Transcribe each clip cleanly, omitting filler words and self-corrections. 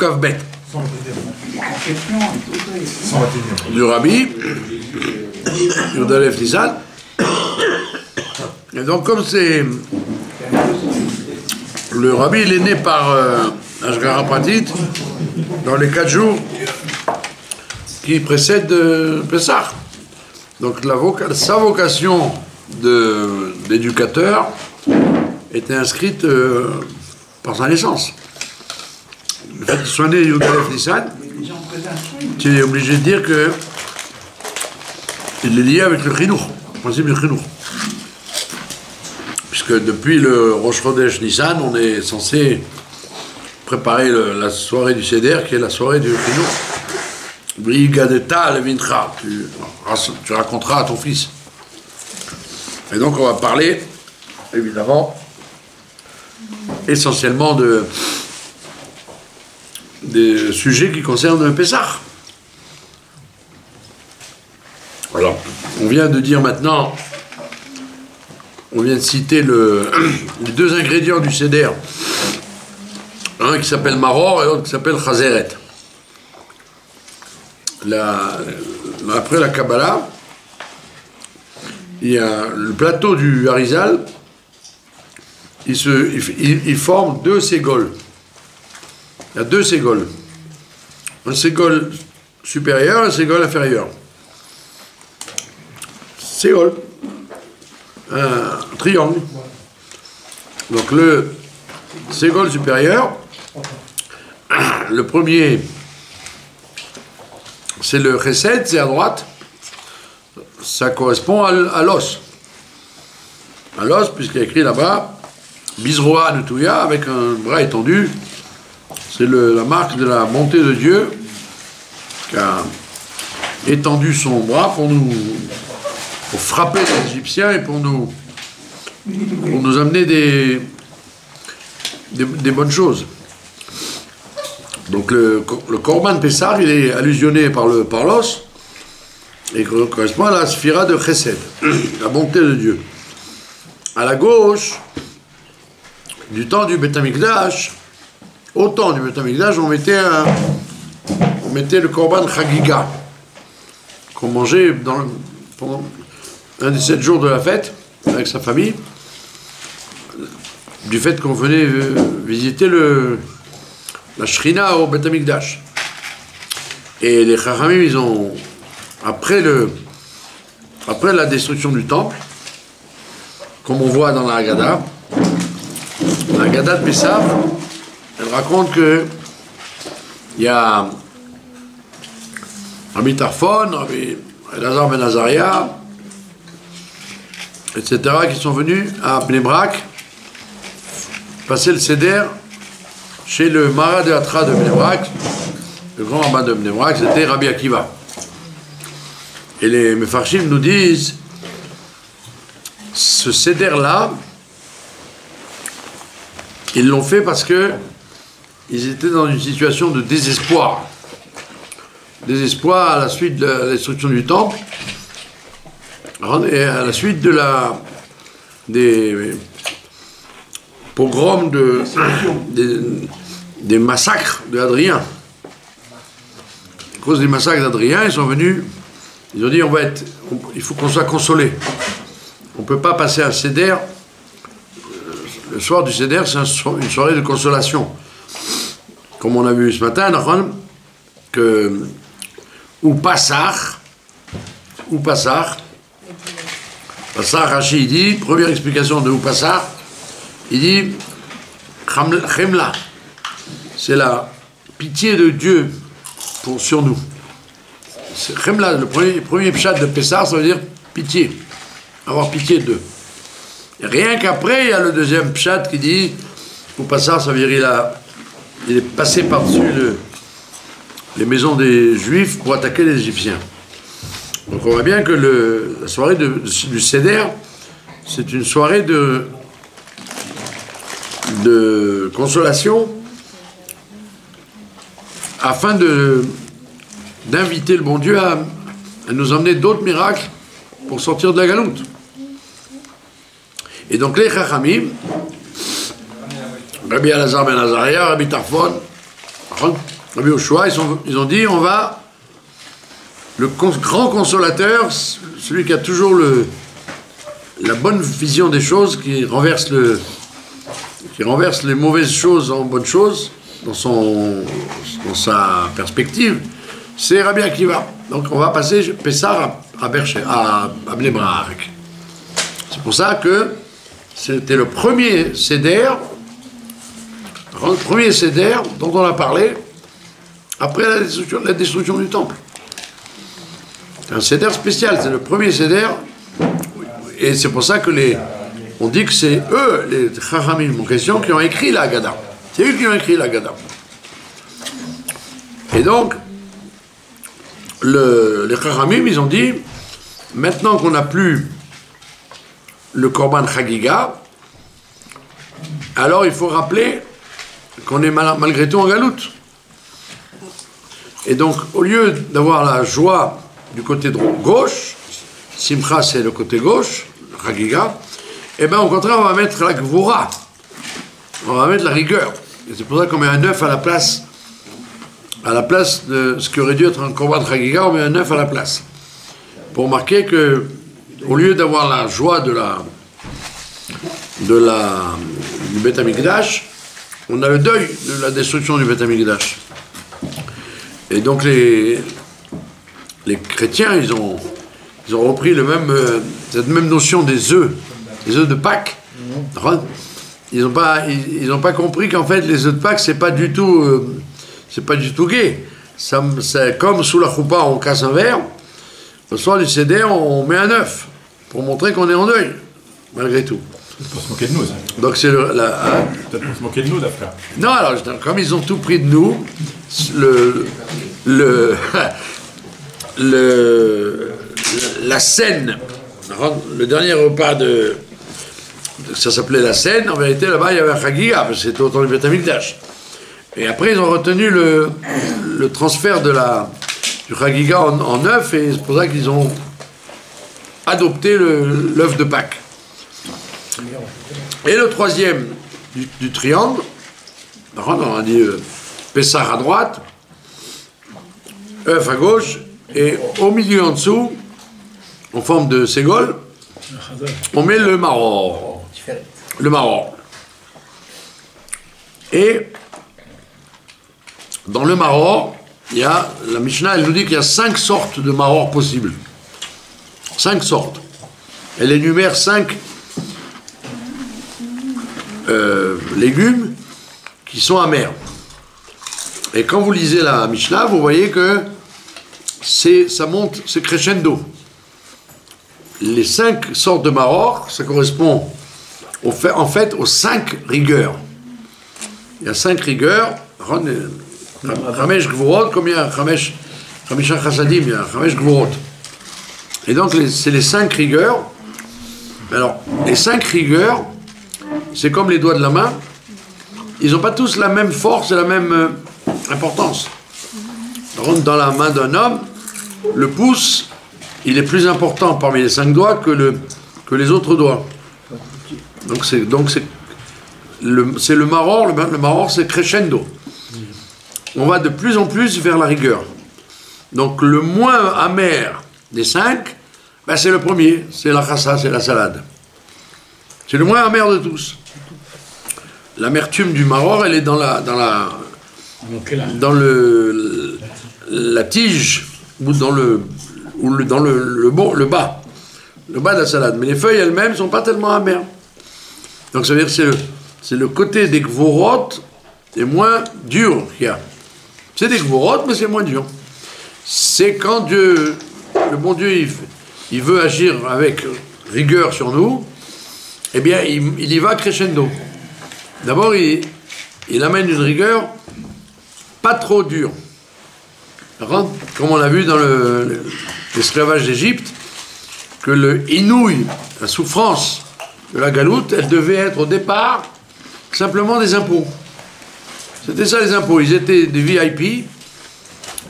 Kavbet. Du Rabbi, Yudalef Nissan. Et donc, comme c'est. Le Rabbi, il est né par Ashgara Pratit dans les 4 jours qui précèdent Pessah. Donc, sa vocation d'éducateur était inscrite par sa naissance. Le fait qu'il soit né Yudalef Nissan, tu es obligé de dire que il est lié avec le Chinour, le principe du Chinour. Puisque depuis le Rosh Chodesh Nissan, on est censé préparer la soirée du Seder, qui est la soirée du Chinour. Brigadeta Levincha, tu raconteras à ton fils. Et donc on va parler, évidemment, essentiellement des sujets qui concernent le Pessah. Alors, on vient de dire maintenant, on vient de citer les 2 ingrédients du Seder. Un qui s'appelle Maror et l'autre qui s'appelle Chazeret. Après la Kabbalah, il y a le plateau du Harizal, il forme 2 ségoles. Il y a 2 ségoles. Un ségol supérieur et un ségol inférieur. Ségol. Un triangle. Donc le ségol supérieur, le premier, c'est le chesed, c'est à droite. Ça correspond à l'os. À l'os, puisqu'il y a écrit là-bas, Bizroa Netouya, avec un bras étendu. C'est la marque de la bonté de Dieu qui a étendu son bras pour frapper les Égyptiens et pour nous amener des bonnes choses. Donc le Korban Pessah, il est allusionné par l'os et correspond à la sphira de Chesed, la bonté de Dieu. À la gauche, du temps du Beth Amikdash, au temps du Beth Amikdash, on mettait le Korban Chagiga qu'on mangeait pendant un des 7 jours de la fête avec sa famille, du fait qu'on venait visiter la Shrina au Beth Amikdash. Et les Chachamim, ils ont, après la destruction du temple, comme on voit dans la Haggadah de Pessah, elle raconte que il y a Rabbi Tarfon, Rabbi Elazar ben Azaria, etc., qui sont venus à Bnei Brak passer le Seder chez le Mara de Hatra de Bnei Brak. Le grand rabbin de Bnei Brak, c'était Rabbi Akiva. Et les Mefarshim nous disent, ce Seder-là, ils l'ont fait parce que ils étaient dans une situation de désespoir. Désespoir à la suite de la destruction du temple et à la suite des pogroms, des massacres d'Adrien. À cause des massacres d'Adrien, ils sont venus, ils ont dit il faut qu'on soit consolé. On ne peut pas passer un Seder. Le soir du Seder, c'est une soirée de consolation. Comme on a vu ce matin, que ou Passar, Rashi, il dit, première explication de Passar, il dit Chemla, c'est la pitié de Dieu sur nous. Chemla, le premier pshat de Pessah, ça veut dire pitié, avoir pitié d'eux. Et rien qu'après, il y a le deuxième pshat qui dit Passar, ça veut dire il est passé par-dessus les maisons des Juifs pour attaquer les Égyptiens. Donc on voit bien que la soirée du Seder, c'est une soirée de consolation afin d'inviter le bon Dieu à nous emmener d'autres miracles pour sortir de la galoute. Et donc les Chachamim, Rabbi Elazar ben Azaria, Rabbi Tarfon, Rabbi Yoshua, ils ont dit, on va, grand consolateur, celui qui a toujours la bonne vision des choses, qui renverse les mauvaises choses en bonnes choses, dans sa perspective, c'est Rabbi Akiva. Donc on va passer Pessah à Bnei Brak. C'est pour ça que c'était le premier Seder dont on a parlé après la destruction du temple. C'est un Seder spécial, c'est le premier Seder, et c'est pour ça que on dit que c'est eux, les Chachamim en question, qui ont écrit la Haggadah. C'est eux qui ont écrit la Haggadah. Et donc, les Chachamim, ils ont dit, maintenant qu'on n'a plus le Korban Chagiga, alors il faut rappeler qu'on est malgré tout en galoute. Et donc, au lieu d'avoir la joie du côté gauche, Simcha c'est le côté gauche, Chagiga, et bien au contraire on va mettre la Gvura, on va mettre la rigueur. Et c'est pour ça qu'on met un œuf à la place de ce qui aurait dû être un Korban Chagiga, on met un œuf à la place. Pour marquer que, au lieu d'avoir la joie du Beth Amikdash, on a le deuil de la destruction du Beth Amikdash. Et donc les chrétiens, ils ont repris cette même notion des œufs de Pâques. Ils n'ont pas compris qu'en fait les œufs de Pâques c'est pas du tout gai. C'est comme sous la choupa on casse un verre, le soir du Seder on met un œuf pour montrer qu'on est en deuil malgré tout. Pour se moquer de nous, ça. Donc c'est peut-être pour se moquer de nous, d'après. Non, alors comme ils ont tout pris de nous, la scène, le dernier repas ça s'appelait la scène, en vérité là-bas il y avait un Chagiga, parce que c'était autant du Beth Amikdash. Et après ils ont retenu le transfert du Chagiga en œuf, et c'est pour ça qu'ils ont adopté l'œuf de Pâques. Et le troisième du triangle, on a dit Pessah à droite, œuf à gauche, et au milieu en dessous, en forme de ségole, on met le maror. Le maror. Et dans le maror, la Mishnah, elle nous dit qu'il y a 5 sortes de maror possibles. 5 sortes. Elle énumère 5 légumes qui sont amers. Et quand vous lisez la Mishnah, vous voyez que ça monte, c'est crescendo. Les 5 sortes de maror, ça correspond en fait aux 5 rigueurs. Il y a 5 rigueurs. Chamesh Gvorot, comme il y a Chamisha Chassadim, il y a Chamesh Gvorot. Et donc c'est les 5 rigueurs. Alors, les 5 rigueurs, c'est comme les doigts de la main, ils n'ont pas tous la même force et la même importance. Dans la main d'un homme, le pouce, il est plus important parmi les 5 doigts que les autres doigts. Donc c'est le maror, le maror c'est crescendo. On va de plus en plus vers la rigueur. Donc le moins amer des 5, ben c'est le premier, c'est la chassa, c'est la salade. C'est le moins amer de tous. L'amertume du maror, elle est dans la tige ou dans le bas de la salade. Mais les feuilles elles-mêmes sont pas tellement amères. Donc ça veut dire que c'est le côté des gvorot est moins dur qu'il y a. C'est des gvorot, mais c'est moins dur. C'est quand Dieu, le bon Dieu, il veut agir avec rigueur sur nous, eh bien il y va crescendo. D'abord, il amène une rigueur pas trop dure. Comme on l'a vu dans l'esclavage d'Égypte, que le inouï, la souffrance de la galoute, elle devait être au départ simplement des impôts. C'était ça les impôts. Ils étaient des VIP,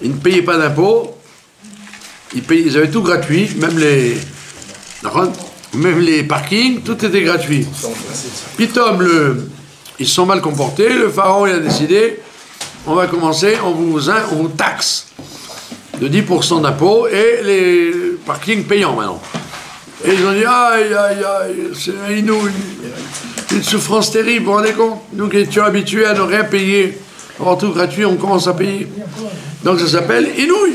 ils ne payaient pas d'impôts, ils avaient tout gratuit, même les parkings, tout était gratuit. Pitom, ils se sont mal comportés, le pharaon il a décidé, on va commencer, on vous taxe de 10% d'impôt et les parkings payants maintenant. Et ils ont dit, aïe, aïe, aïe, c'est une souffrance terrible, vous vous rendez compte? Nous qui étions habitués à ne rien payer, avoir tout gratuit, on commence à payer. Donc ça s'appelle inouï.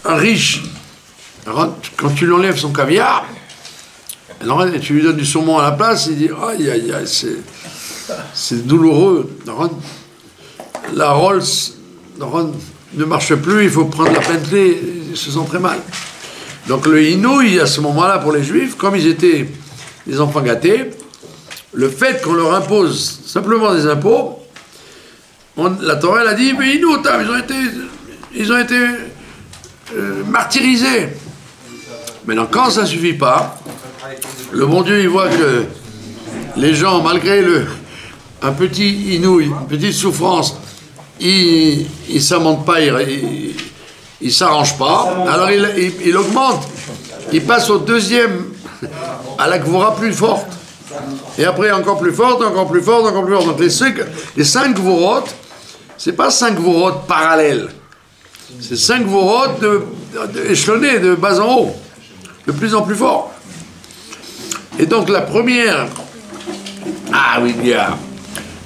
Un riche, quand tu lui enlèves son caviar, alors, tu lui donnes du saumon à la place, il dit, aïe, aïe, aïe, c'est douloureux. La Rolls ne marche plus, il faut prendre la Bentley, ils se sentent très mal. Donc le inouï, à ce moment-là, pour les Juifs, comme ils étaient des enfants gâtés, le fait qu'on leur impose simplement des impôts, la Torah elle a dit, mais inouï, ils ont été martyrisés. Maintenant, quand ça ne suffit pas, le bon Dieu, il voit que les gens, malgré un petit inouï, une petite souffrance, ils ne s'amendent pas, ils ne s'arrangent pas. Alors il augmente. Il passe au deuxième, à la gvura plus forte. Et après, encore plus forte, encore plus forte, encore plus forte. Donc les 5 gvurot, ce n'est pas 5 gvurot parallèles. C'est 5 gvurot échelonnés de bas en haut, de plus en plus fort. Et donc la première,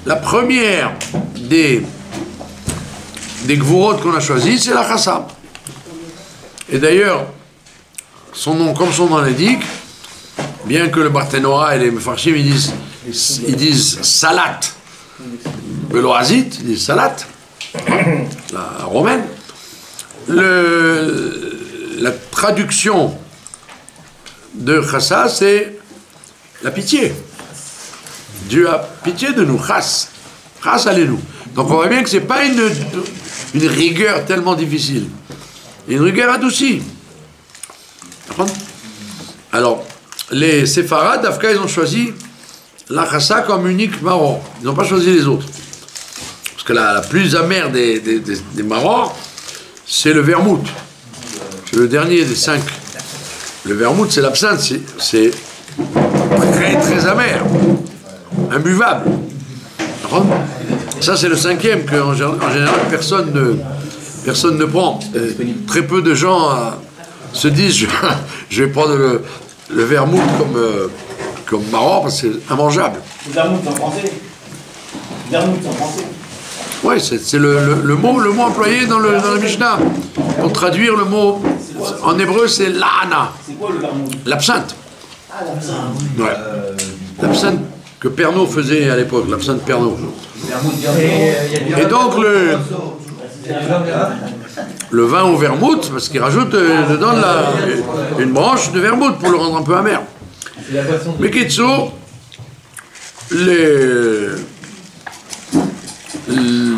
la première des gvurot qu'on a choisi, c'est la chassa. Et d'ailleurs, son nom, comme son nom l'indique, bien que le Barthénora et les Mefarshim ils disent salat, le loazit, ils disent salat, la romaine, la traduction de chassa, c'est la pitié. Dieu a pitié de nous, chas. Chas, allez-nous. Donc on voit bien que ce n'est pas une rigueur tellement difficile. Une rigueur adoucie. Alors, les séfarades, d'Afka, ils ont choisi la chassa comme unique maror. Ils n'ont pas choisi les autres. Parce que la plus amère des marors, c'est le vermouth. C'est le dernier des 5. Le vermouth, c'est l'absinthe. C'est très, très amer. Imbuvable. Ça, c'est le 5e qu'en général, personne ne prend. Très peu de gens se disent je vais prendre le vermouth comme maror parce que c'est immangeable. Le vermouth en français. Vermouth en français. Oui, c'est le mot employé dans la Mishnah. Pour traduire le mot en hébreu, c'est l'ana. C'est quoi le vermouth? L'absinthe. Ah, l'absinthe. Ouais. L'absinthe que Pernod faisait à l'époque, l'absinthe Pernod. Et donc le vin au vermouth, parce qu'il rajoute dedans une branche de vermouth pour le rendre un peu amer. Mais Kitsu,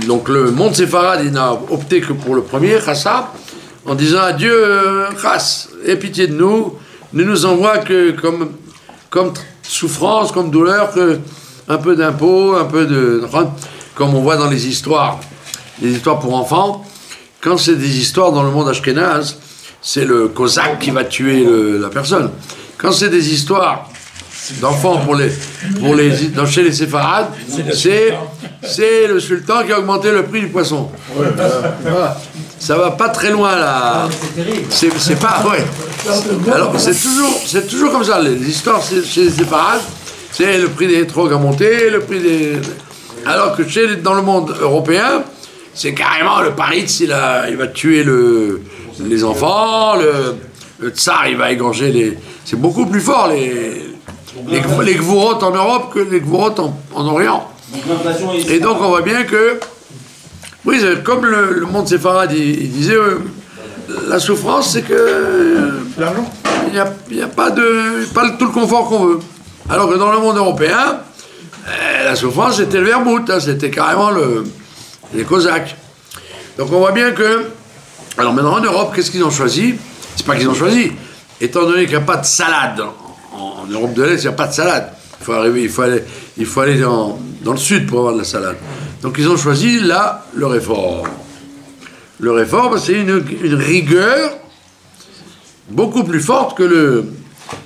donc le monde séfarade, il n'a opté que pour le premier, chassa, en disant à Dieu, chasse, aie pitié de nous, ne nous envoie que comme souffrance, comme douleur, que un peu d'impôt, un peu de... Comme on voit dans les histoires pour enfants, quand c'est des histoires dans le monde ashkénaze, c'est le cosaque qui va tuer la personne. Quand c'est des histoires d'enfants chez les séfarades, c'est le sultan qui a augmenté le prix du poisson. Voilà. Ça va pas très loin là. C'est pas, ouais. Alors c'est toujours comme ça. Les histoires chez les séfarades, c'est le prix des drogues a monté, le prix des... Alors que dans le monde européen, c'est carrément le paritz, il va tuer les enfants, le tsar, il va égorger les... C'est beaucoup plus fort les gvurot en Europe que les gvurot en Orient. Et donc on voit bien que, oui, comme le monde séfarade, il disait, la souffrance, c'est que il n'y a pas tout le confort qu'on veut. Alors que dans le monde européen, la souffrance, c'était le vermouth, hein, c'était carrément les cosaques. Donc on voit bien que, alors maintenant en Europe, qu'est-ce qu'ils ont choisi? C'est pas qu'ils ont choisi, étant donné qu'il n'y a pas de salade, en Europe de l'Est, il n'y a pas de salade. Il faut aller dans le sud pour avoir de la salade. Donc ils ont choisi là le réfort. Le réfort, c'est une rigueur beaucoup plus forte que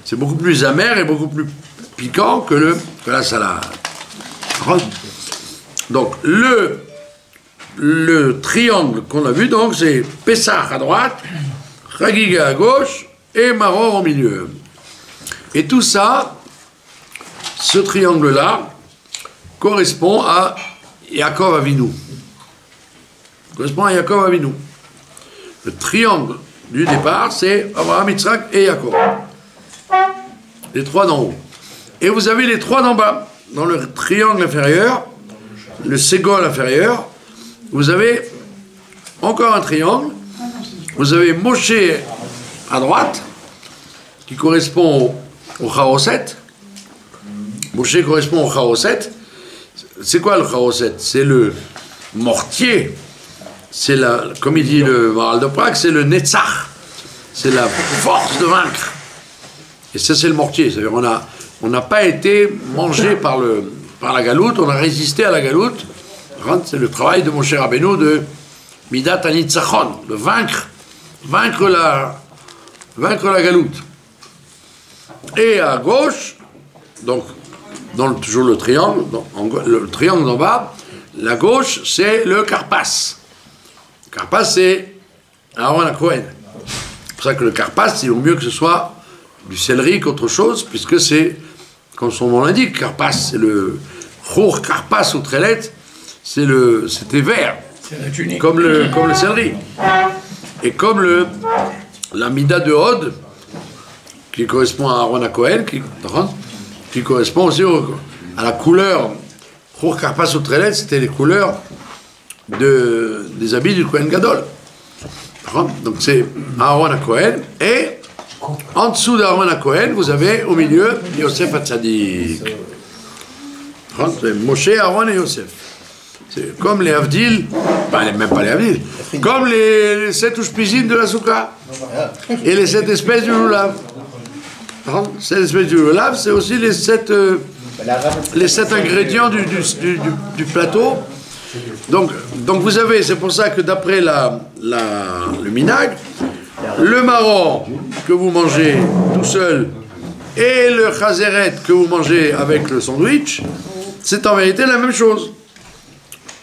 c'est beaucoup plus amer et beaucoup plus piquant que la salade. Donc le triangle qu'on a vu, donc, c'est Pessah à droite, Chagiga à gauche et Maror au milieu. Et tout ça, ce triangle-là, correspond à Yaakov Avinu. Correspond à Yaakov Avinu. Le triangle du départ, c'est Abraham, Yitzhak et Yaakov. Les trois d'en haut. Et vous avez les trois d'en bas. Dans le triangle inférieur, le ségol inférieur, vous avez encore un triangle. Vous avez Moshe à droite, qui correspond au Charoset. Moshe correspond au Charoset. C'est quoi le Charoset? C'est le mortier. C'est la, comme il dit le Maharal de Prague, c'est le Netzach. C'est la force de vaincre. Et ça, c'est le mortier. C'est-à-dire on n'a pas été mangé par la galoute, on a résisté à la galoute. C'est le travail de Moshe Rabbeinu de Midat HaNitzachon, de vaincre la galoute. Et à gauche, donc, toujours le triangle, le triangle d'en bas, la gauche, c'est le Karpas. Le Karpas, c'est Aaron à Cohen. C'est pour ça que le Karpas, il vaut mieux que ce soit du céleri qu'autre chose, puisque c'est, comme son nom l'indique, Karpas, c'est le Chour Karpas ou Trelet, c'était vert, comme le céleri. Et comme la Mida de Hod, qui correspond à Aaron à Cohen, qui correspond aussi à la couleur, Chour Karpas ou Trelet, c'était les couleurs des habits du Kohen Gadol. Donc c'est Aaron à Cohen, et en dessous d'Aaron à Cohen, vous avez au milieu Yosef Hatzadik. Moshe, Aaron et Yosef. C'est comme les Avdil, même pas les Avdil, comme les 7 Ushpizim de la Souka, et les 7 espèces du Lulav. 7 espèces du Lulav, c'est aussi les 7 ingrédients du plateau. Donc vous avez, c'est pour ça que d'après le minag, le marron que vous mangez tout seul et le chazeret que vous mangez avec le sandwich, c'est en vérité la même chose.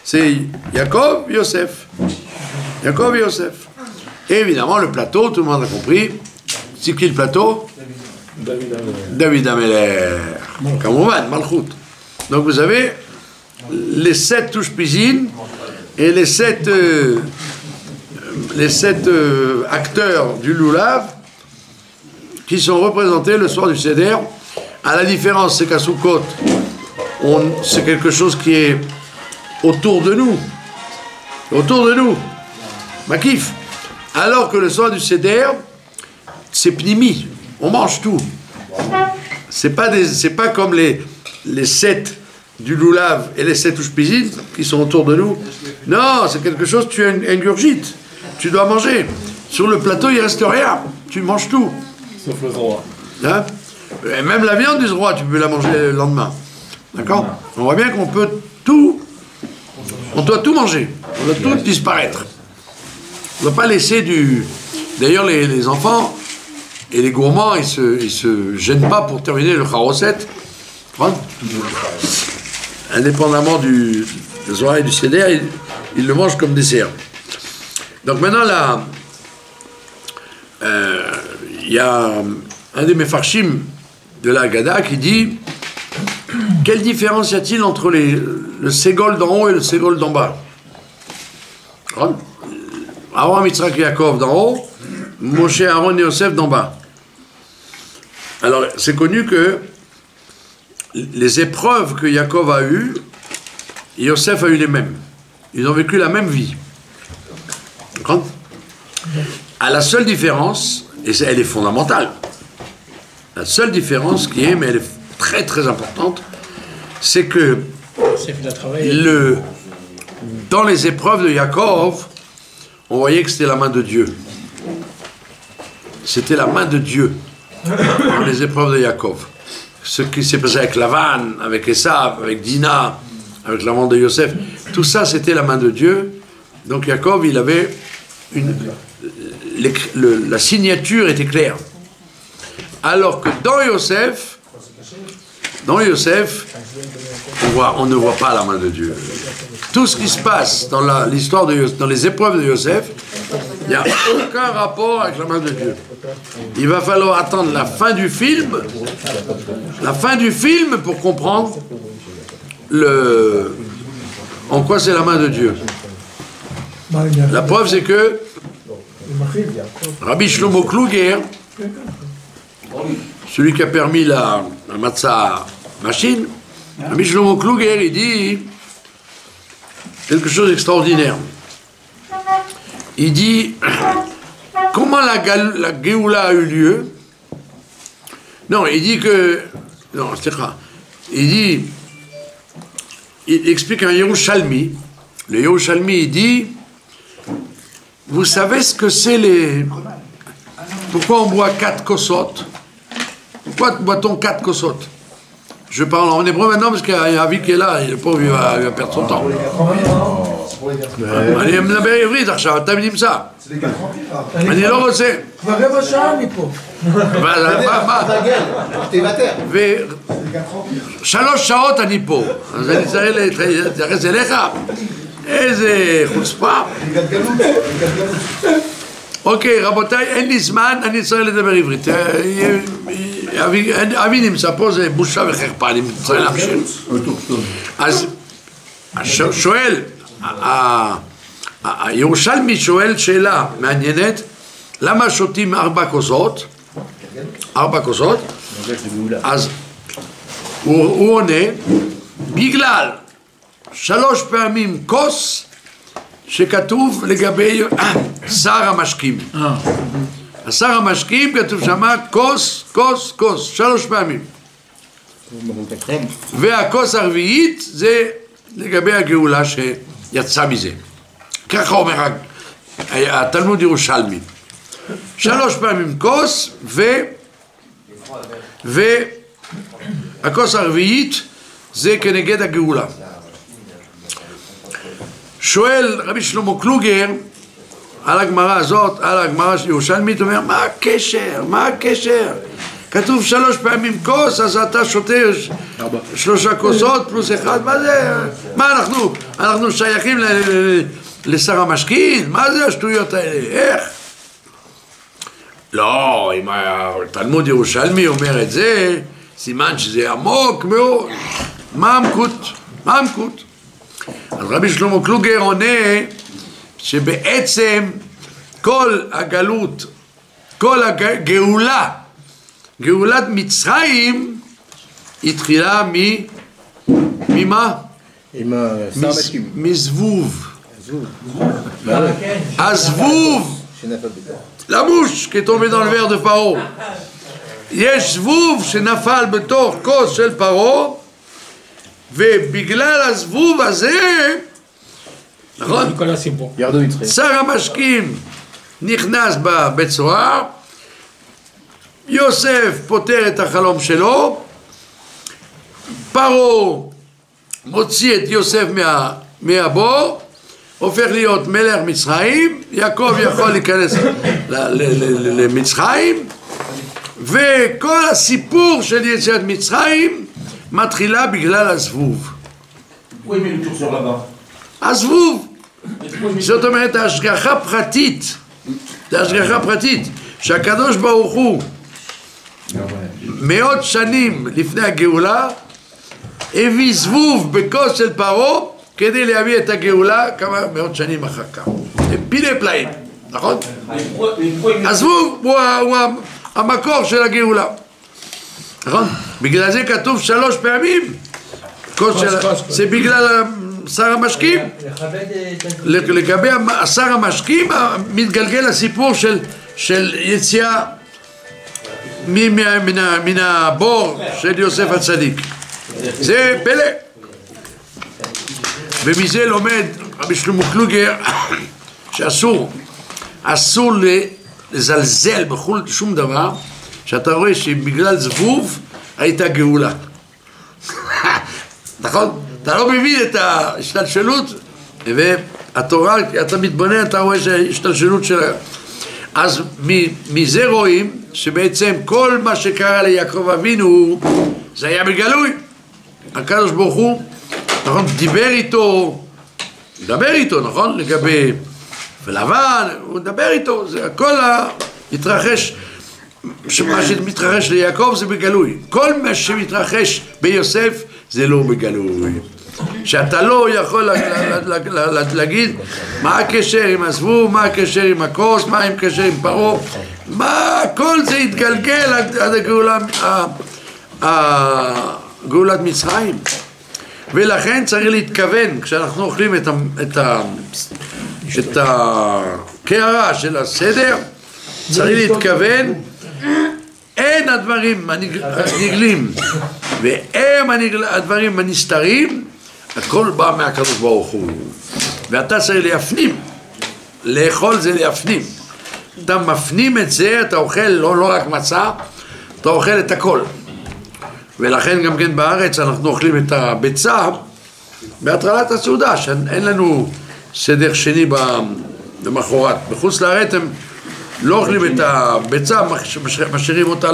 C'est Yaakov, Yosef. Yaakov et Yosef. Et évidemment, le plateau, tout le monde a compris. C'est qui le plateau? David Ameler. Kamouman, Malchut. Donc vous avez les 7 touches piscine et les 7 acteurs du Lulav qui sont représentés le soir du Seder. À la différence, c'est qu'à Sukkot, c'est quelque chose qui est autour de nous, Makif. Alors que le soir du Seder, c'est pnimi, on mange tout. C'est pas comme les 7 du Lulav et les 7 Ushpizim qui sont autour de nous. Non, c'est quelque chose, tu ingurgites, tu dois manger. Sur le plateau, il reste rien, tu manges tout. Sauf le roi. Hein? Et même la viande du roi, tu peux la manger le lendemain. D'accord? On voit bien qu'on peut tout, on doit tout manger, on doit tout disparaître. On ne doit pas laisser du... D'ailleurs, les enfants et les gourmands, ils se gênent pas pour terminer le charoset. Indépendamment des oreilles du Seder, ils le mangent comme dessert. Donc maintenant, là, il y a un des Mefarshim de la Haggadah qui dit quelle différence y a-t-il entre le Ségol d'en haut et le Ségol d'en bas? Abraham, Yitzhak et Yaakov d'en haut, Moshe, Aaron et Yosef d'en bas. Alors, c'est connu que les épreuves que Yaakov a eues, Yosef a eu les mêmes. Ils ont vécu la même vie. D'accord? À la seule différence, et elle est fondamentale, la seule différence qui est, mais elle est très très importante, c'est que dans les épreuves de Yaakov, on voyait que c'était la main de Dieu. C'était la main de Dieu dans les épreuves de Yaakov. Ce qui s'est passé avec Lavan, avec Esav, avec Dina, avec l'amant de Yosef, tout ça c'était la main de Dieu. Donc Yaakov, il avait la signature était claire. Alors que dans dans Yosef, on ne voit pas la main de Dieu. Tout ce qui se passe dans l'histoire de Yosef, dans les épreuves de Yosef, il n'y a aucun rapport avec la main de Dieu. Il va falloir attendre la fin du film pour comprendre en quoi c'est la main de Dieu. La preuve, c'est que Rabbi Shlomo Kluger, celui qui a permis la matzah machine, Rabbi Shlomo Kluger, il dit quelque chose d'extraordinaire. Il dit comment la Géoula a eu lieu. Non, il dit que... Non, c'est ça. Il explique un Yerushalmi. Le Yerushalmi, il dit, vous savez ce que c'est les... Pourquoi on boit 4 kosot? Pourquoi boit-on 4 kosot? Je parle en hébreu maintenant parce qu'il y a Avi qui est là, le pauvre il va perdre son temps. אני מדבר עברית עכשיו, אתה יודעים ça. אני לא רוצה. כבר רבע שעה מפה. ושלוש שעות אני פה, אז אני צריך להתייחס אליך? איזה חוצפה. אוקיי, רבותיי, אין לי זמן, אני צריך לדבר עברית. אבי נמצא פה, זה בושה וחרפה, אני צריך להמשיך. אז שואל, הירושלמי שואל שאלה מעניינת, למה שותים 4 כוסות? 4 כוסות? אז הוא עונה, בגלל 3 פעמים כוס שכתוב לגבי שר המשקים. השר המשקים כתוב שמה כוס, כוס, כוס, 3 פעמים. והכוס הרביעית זה לגבי הגאולה שיצא מזה. ככה אומר התלמוד ירושלמי. 3 פעמים כוס והכוס הרביעית זה כנגד הגאולה. שואל רבי שלמה קלוגר על הגמרא הזאת, על הגמרא של ירושלמית, אומר מה הקשר? מה הקשר? כתוב 3 פעמים כוס, אז אתה שותה 3 כוסות פלוס 1, מה זה? מה אנחנו שייכים לשר המשכין? מה זה השטויות האלה? איך? לא, אם התלמוד ירושלמי אומר את זה, סימן שזה עמוק מאוד. מה עמקות? מה עמקות? אז רבי שלמה קלוגר עונה שבעצם כל הגלות, כל הגאולה, גאולת מצרים התחילה ממה? מזבוב. הזבוב, la mouche qui est tombée dans le verre de Paro. יש זבוב שנפל בתוך כוס של פרו, ובגלל הזבוב הזה, נכון? שר המשקים נכנס בבית סוהר, יוסף פותר את החלום שלו, פרו מוציא את יוסף מהבור, הופך להיות מלך מצרים, יעקב יכול להיכנס למצרים, וכל הסיפור של יציאת מצרים מתחילה בגלל הזבוב. הזבוב, זאת אומרת ההשגחה פרטית, זה השגחה פרטית, שהקדוש ברוך הוא מאות שנים לפני הגאולה הביא זבוב בכוס של פרו כדי להביא את הגאולה כמה מאות שנים אחר כך. פילי פלאים, נכון? הזבוב הוא המקור של הגאולה, נכון? בגלל זה כתוב 3 פעמים, זה בגלל שר המשקים. לגבי שר המשקים מתגלגל הסיפור של יציאה מן הבור של יוסף הצדיק. זה פלא. ומזה לומד רבי שלמה קלוגר שאסור לזלזל בכל שום דבר, שאתה רואה שבגלל זבוב הייתה גאולה. נכון? אתה לא מבין את ההשתלשלות, והתורה, אתה מתבונן, אתה רואה שההשתלשלות שלה. אז מזה רואים שבעצם כל מה שקרה ליעקב אבינו זה היה בגלוי. הקדוש ברוך הוא, נכון, דיבר איתו, נכון, לגבי ולבן, הוא מדבר איתו, זה הכל התרחש, מה שמתרחש ליעקב זה בגלוי. כל מה שמתרחש ביוסף זה לא בגלוי. שאתה לא יכול להגיד מה הקשר עם הזבוב, מה הקשר עם הכוס, מה הקשר עם פרעה, מה, כל זה התגלגל עד גאולת מצרים. ולכן צריך להתכוון, כשאנחנו אוכלים את הקערה של הסדר, צריך להתכוון, אין הדברים הנגלים והם הדברים הנסתרים, הכל בא מהקדוש ברוך הוא. ואתה צריך להפנים, לאכול זה להפנים. אתה מפנים את זה, אתה אוכל לא רק מצה, אתה אוכל את הכל. ולכן גם כן בארץ אנחנו אוכלים את הביצה בהטרלת הסעודה, שאין לנו סדר שני במחרת. בחוץ לארץ הם לא אוכלים את הביצה, משאירים אותה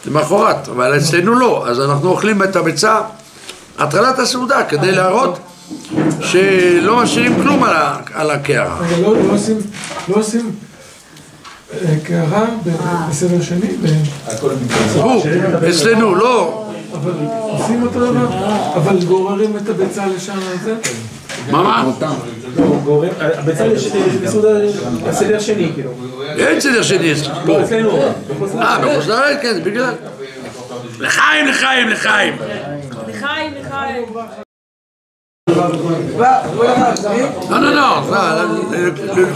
למחרת, אבל אצלנו לא. אז אנחנו אוכלים את הביצה הטרלת הסעודה כדי להראות שלא משאירים כלום על הקערה. אבל לא עושים קערה בסדר שני? אצלנו לא. אבל עושים אותו דבר? אבל גוררים את הביצה לשם הזה? מה? הביצה לסדר שני, כאילו. אין סדר שני פה. אצלנו. בחוץ לארץ, כן, זה בגלל. לחיים, לחיים, לחיים. לחיים, לחיים. לא,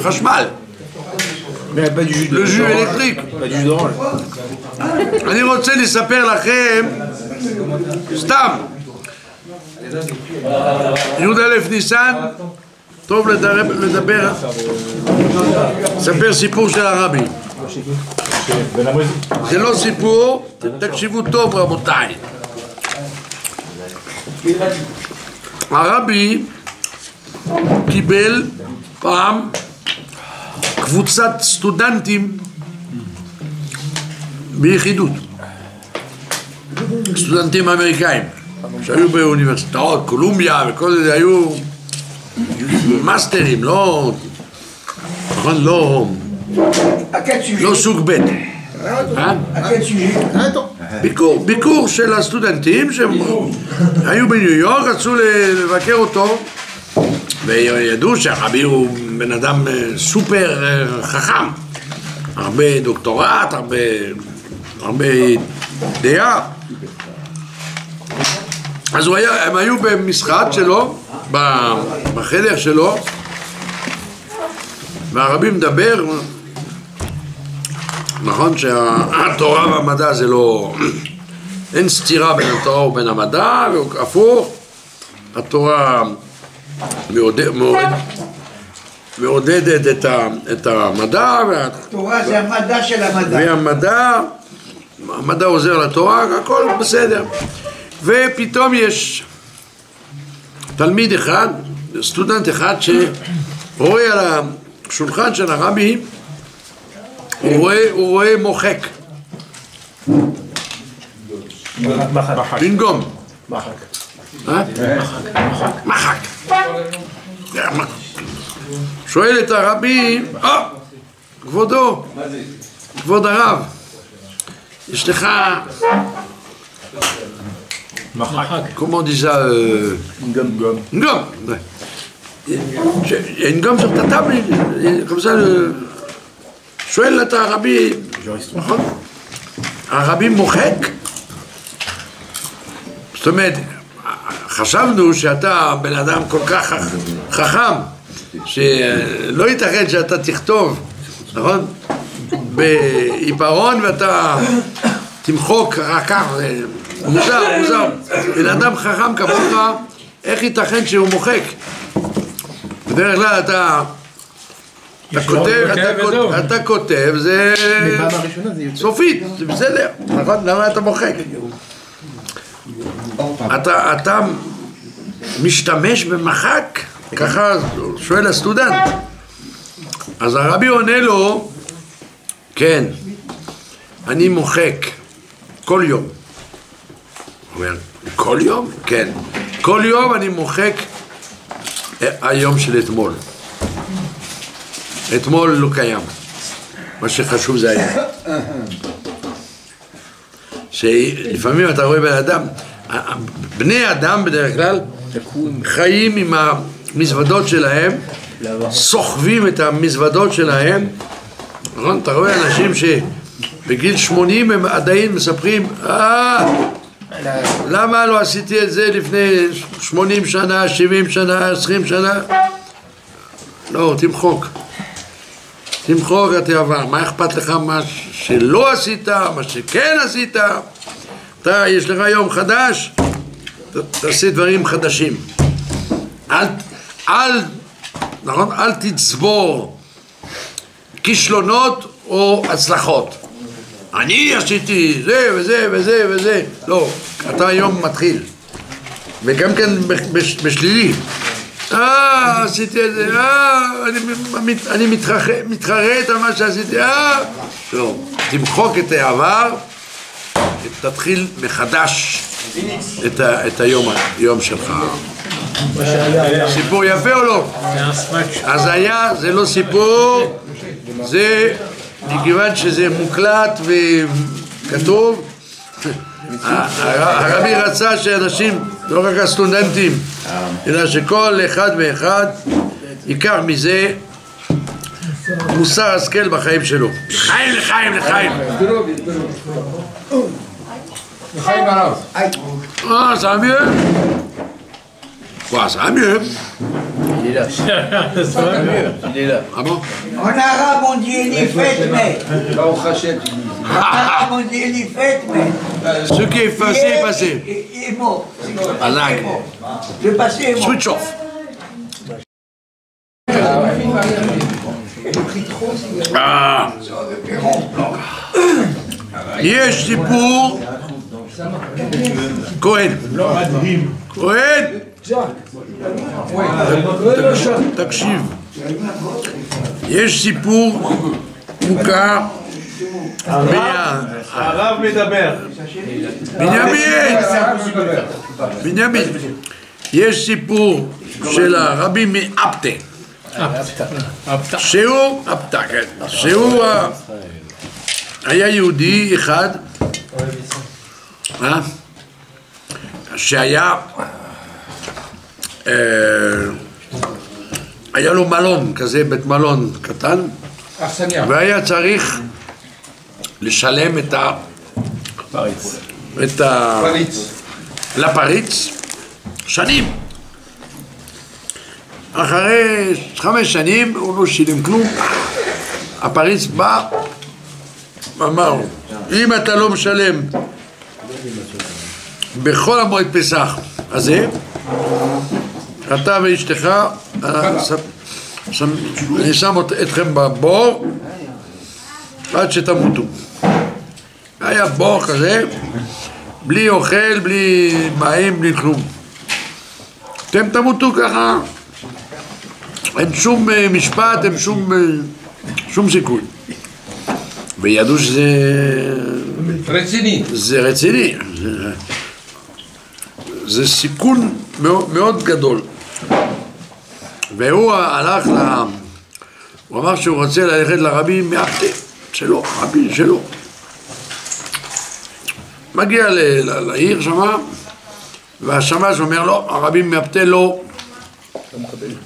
חשמל. Le jus électrique. אני רוצה לספר לכם סתם י"א ניסן, טוב לדבר, לספר סיפור של הרבי. זה לא סיפור, תקשיבו טוב רבותיי. הרבי קיבל פעם קבוצת סטודנטים ביחידות, סטודנטים אמריקאים שהיו באוניברסיטאות, קולומביה וכל זה, היו מאסטרים, לא סוג ב'. ביקור של הסטודנטים שהיו בניו יורק, רצו לבקר אותו, וידעו שהרבי הוא בן אדם סופר חכם, הרבה דוקטורט, הרבה דעה. אז הם היו במשחק שלו, בחדר שלו, והרבי מדבר, נכון שהתורה והמדע זה לא, אין סתירה בין התורה ובין המדע, והפוך, התורה מעודדת את המדע, התורה זה המדע של המדע, והמדע עוזר לתורה, הכל בסדר. ופתאום יש תלמיד אחד, סטודנט אחד, שרואה על השולחן של הרבי, הוא רואה מוחק, בנגום, מחק. שואל את הרבי, כבודו, כבוד הרב, יש לך comment on dit ça une gomme, ouais. Il y a une gomme sur ta table, comme ça, שואל את הרבי, נכון? הרבי מוחק. זאת אומרת, חשבנו שאתה בן אדם כל כך חכם, שלא ייתכן שאתה תכתוב, נכון? בעיפרון ואתה תמחוק רקע, מוזר. בן אדם חכם כמוך, איך ייתכן שהוא מוחק? בדרך כלל אתה כותב, זה סופית, זה בסדר, נכון? למה אתה מוחק? אתה משתמש במחק? ככה שואל הסטודנט. אז הרבי עונה לו, כן, אני מוחק כל יום. הוא אומר, כל יום? כן. כל יום אני מוחק היום של אתמול. אתמול לא קיים. מה שחשוב זה היה. שלפעמים אתה רואה בן אדם, בני אדם בדרך כלל חיים עם המזוודות שלהם, סוחבים את המזוודות שלהם, נכון? אתה רואה אנשים שבגיל 80 הם עדיין מספרים, למה לא עשיתי את זה לפני 80 שנה, 70 שנה, 20 שנה? לא, תמחוק את העבר, מה אכפת לך מה שלא עשית, מה שכן עשית? יש לך יום חדש, תעשה דברים חדשים. אל תצבור כישלונות או הצלחות. אני עשיתי זה וזה וזה וזה. לא, אתה היום מתחיל. וגם כן בשלילי. עשיתי את זה, אני מתחרט על מה שעשיתי, לא, תמחוק את העבר, תתחיל מחדש את היום שלך. סיפור יפה או לא? אז היה, זה לא סיפור, זה מכיוון שזה מוקלט וכתוב, הרבי רצה שאנשים, לא רק הסטודנטים, אלא שכל אחד ואחד ייקח מזה מוסר השכל בחיים שלו. לחיים, לחיים, לחיים. לחיים הרב. ça va mieux? Quoi, ça va mieux? Il est là. Ça va mieux. Il est là. Ah bon? En arabe, on dit Elifet, mais. En arabe, on dit Elifet, mais. Ce qui est passé est passé. Il est mort. Allah. Le passé est mort. Switch off. יש סיפור כהן, תקשיב, יש סיפור מוכר, הרב מדבר. בנימין, יש סיפור של הרבי מאפתה, שהוא היה יהודי אחד שהיה היה לו מלון כזה, בית מלון קטן, והיה צריך לשלם לפריץ שנים. אחרי 5 שנים הוא לא שילם כלום. הפריץ בא ואמר, אם אתה לא משלם בכל המועד פסח הזה, אתה ואשתך, אני שם אתכם בבור עד שתמותו. היה בור כזה, בלי אוכל, בלי מים, בלי כלום. אתם תמותו ככה, אין שום משפט, אין שום סיכוי. וידעו שזה רציני. זה רציני. זה סיכון מאוד גדול. והוא הלך הוא אמר שהוא רוצה ללכת לרבי מאפתה שלו, רבי שלו. מגיע לעיר שמה, והשמש אומר לו, הרבי מאפתה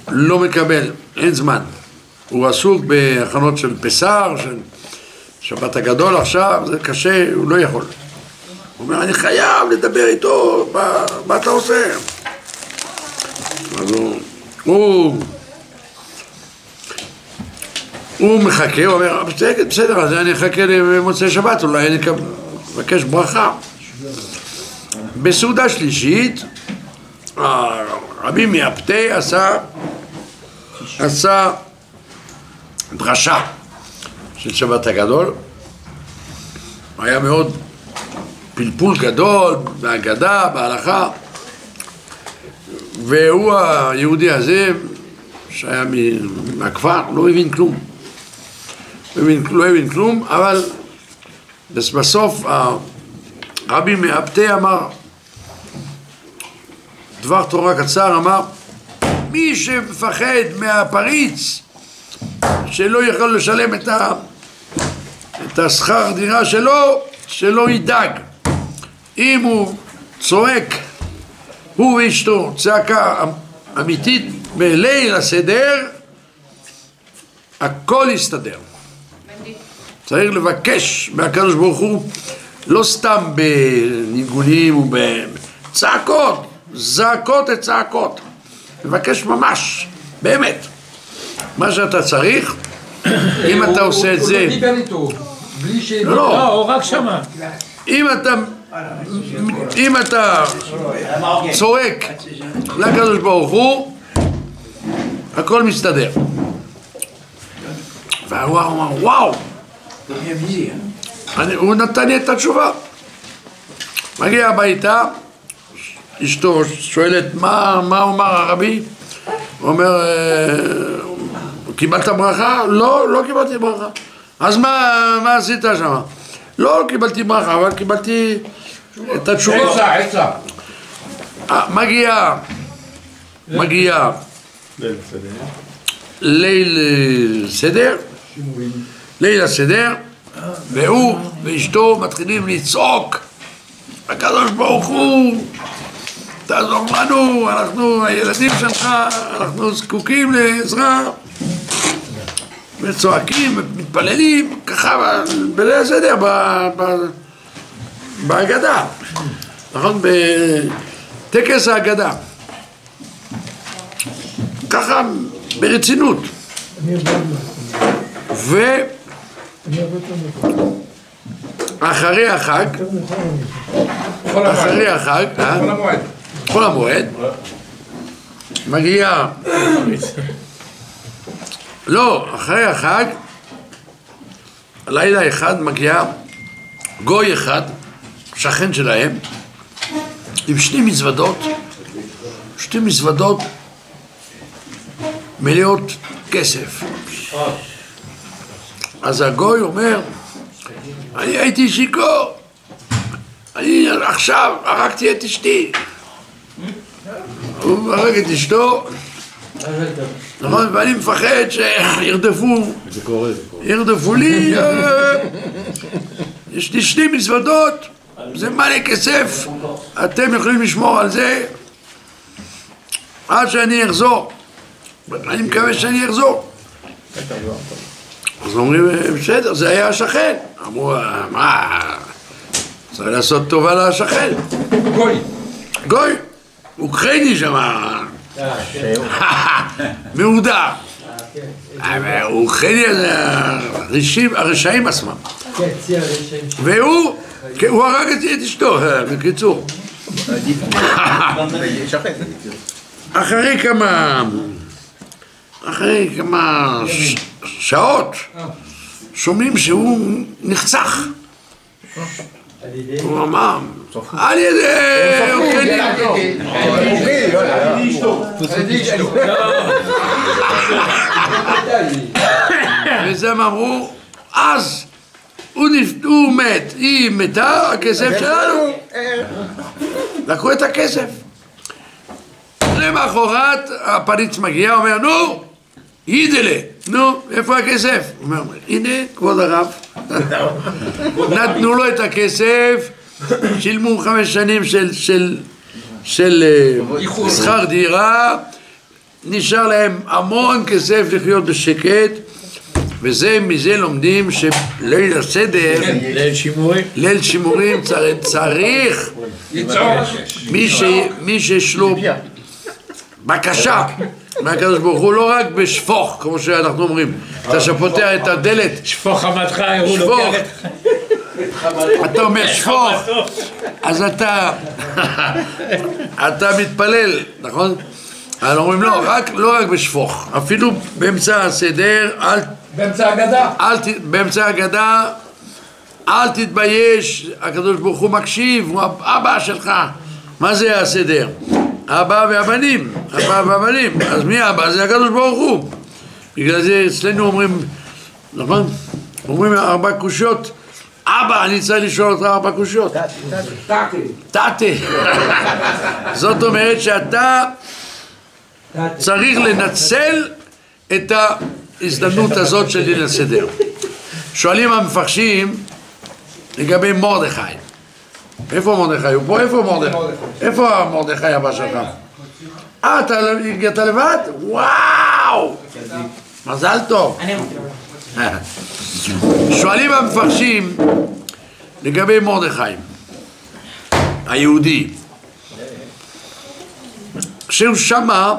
לא מקבל, אין זמן. הוא עסוק בהכנות של פסח, של שבת הגדול עכשיו, זה קשה, הוא לא יכול. הוא אומר, אני חייב לדבר איתו, מה אתה עושה? אז הוא מחכה, הוא אומר, בסדר, אז אני אחכה למוצאי שבת, אולי אני אבקש ברכה. בסעודה שלישית, רבי מאפתה עשה דרשה של שבת הגדול. היה מאוד פלפול גדול בהגדה, בהלכה, והוא היהודי הזה שהיה מהכפר, לא הבין כלום. לא הבין כלום, אבל בסוף הרבי מאפתה אמר, דבר תורה קצר, אמר, מי שמפחד מהפריץ, שלא יכול לשלם את השכר דירה שלו, שלא ידאג. אם הוא צועק, הוא ואשתו, צעקה אמיתית בליל הסדר, הכל יסתדר. צריך לבקש מהקדוש ברוך הוא, לא סתם בניגונים ובצעקות, זעקות את צעקות. לבקש ממש, באמת. מה שאתה צריך, אם אתה עושה את זה... הוא לא דיבר איתו, בלי ש... לא, הוא רק שמע. אם אתה צועק לקדוש ברוך הוא, הכל מסתדר. והוא אמר, וואו, הוא נתן לי את התשובה. מגיע הביתה, אשתו שואלת, מה אומר הרבי? הוא אומר, קיבלת ברכה? לא קיבלתי ברכה. אז מה עשית שם? לא קיבלתי ברכה, אבל קיבלתי את התשובה. עצה. מגיע ליל הסדר, והוא ואשתו מתחילים לצעוק, הקדוש ברוך הוא, תעזור לנו, אנחנו הילדים שלך, אנחנו זקוקים לעזרה, וצועקים ומתפללים ככה בליל הסדר בהגדה, נכון? בטקס ההגדה, ככה ברצינות. ואחרי החג, חול המועד, מגיע, לא, אחרי החג, לילה אחד מגיע גוי אחד, שכן שלהם, עם שתי מזוודות מלאות כסף. אז הגוי אומר, אני הייתי שיכור, אני עכשיו הרגתי את אשתי. הוא הרג את אשתו, נכון? ואני מפחד שירדפו לי, יש לי שתי מזוודות, זה מלא כסף, אתם יכולים לשמור על זה עד שאני אחזור. אני מקווה שאני אחזור. אז אומרים, בסדר, זה היה השכן. אמרו, מה? צריך לעשות טובה לשכן. גוי. אוקראיני שם. מהודר. אוקראיני, הרשעים עצמם. והוא הרג את אשתו, בקיצור. אחרי כמה שעות שומעים שהוא נחצח. הוא אמר, על ידי וזה הם אמרו, אז הוא מת, היא מתה, הכסף שלנו. לקחו את הכסף. למחרת הפריץ מגיע, אומר, נו, ידלה, נו, איפה הכסף? הוא אומר, הנה, כבוד הרב, נתנו לו את הכסף, שילמו 5 שנים של שכר דירה, נשאר להם המון כסף לחיות בשקט, מזה לומדים שליל הסדר, ליל שימורים צריך, מי שיש לו בקשה מהקדוש ברוך הוא, לא רק בשפוך, כמו שאנחנו אומרים, אתה שפותח את הדלת, שפוך חמתך, הוא לוקח את... אתה אומר שפוך, אז אתה מתפלל, נכון? אבל אומרים לא רק בשפוך, אפילו באמצע הסדר, באמצע ההגדה, אל תתבייש, הקדוש ברוך הוא מקשיב, הוא אבא שלך. מה זה הסדר? אבא והבנים, אז מי אבא? זה הקדוש ברוך הוא. בגלל זה אצלנו אומרים, נכון? אומרים 4 קושיות אבא, אני צריך לשאול אותך 4 קושיות. תתי. זאת אומרת שאתה צריך לנצל את ההזדמנות הזאת של ליל הסדר. שואלים המפרשים לגבי מרדכי. איפה מרדכי? הוא פה? איפה מרדכי? איפה מרדכי הבא שלך? אתה הגעת לבד? וואו! מזל טוב. שואלים המפרשים לגבי מרדכי היהודי, כשהוא שמע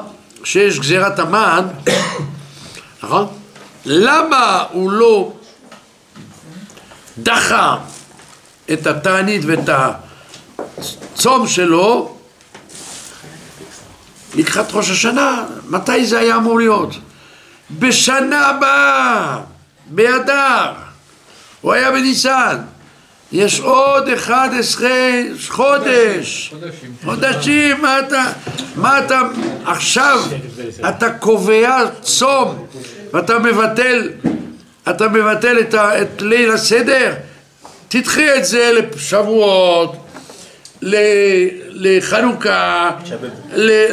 שיש גזירת המן, נכון? למה הוא לא דחה את התענית ואת הצום שלו לקראת ראש השנה? מתי זה היה אמור להיות? בשנה הבאה, באדר. הוא היה בניסן. יש עוד 11 חודשים. מה אתה עכשיו אתה קובע צום ואתה מבטל את ליל הסדר? תדחה את זה לשבועות, לחנוכה.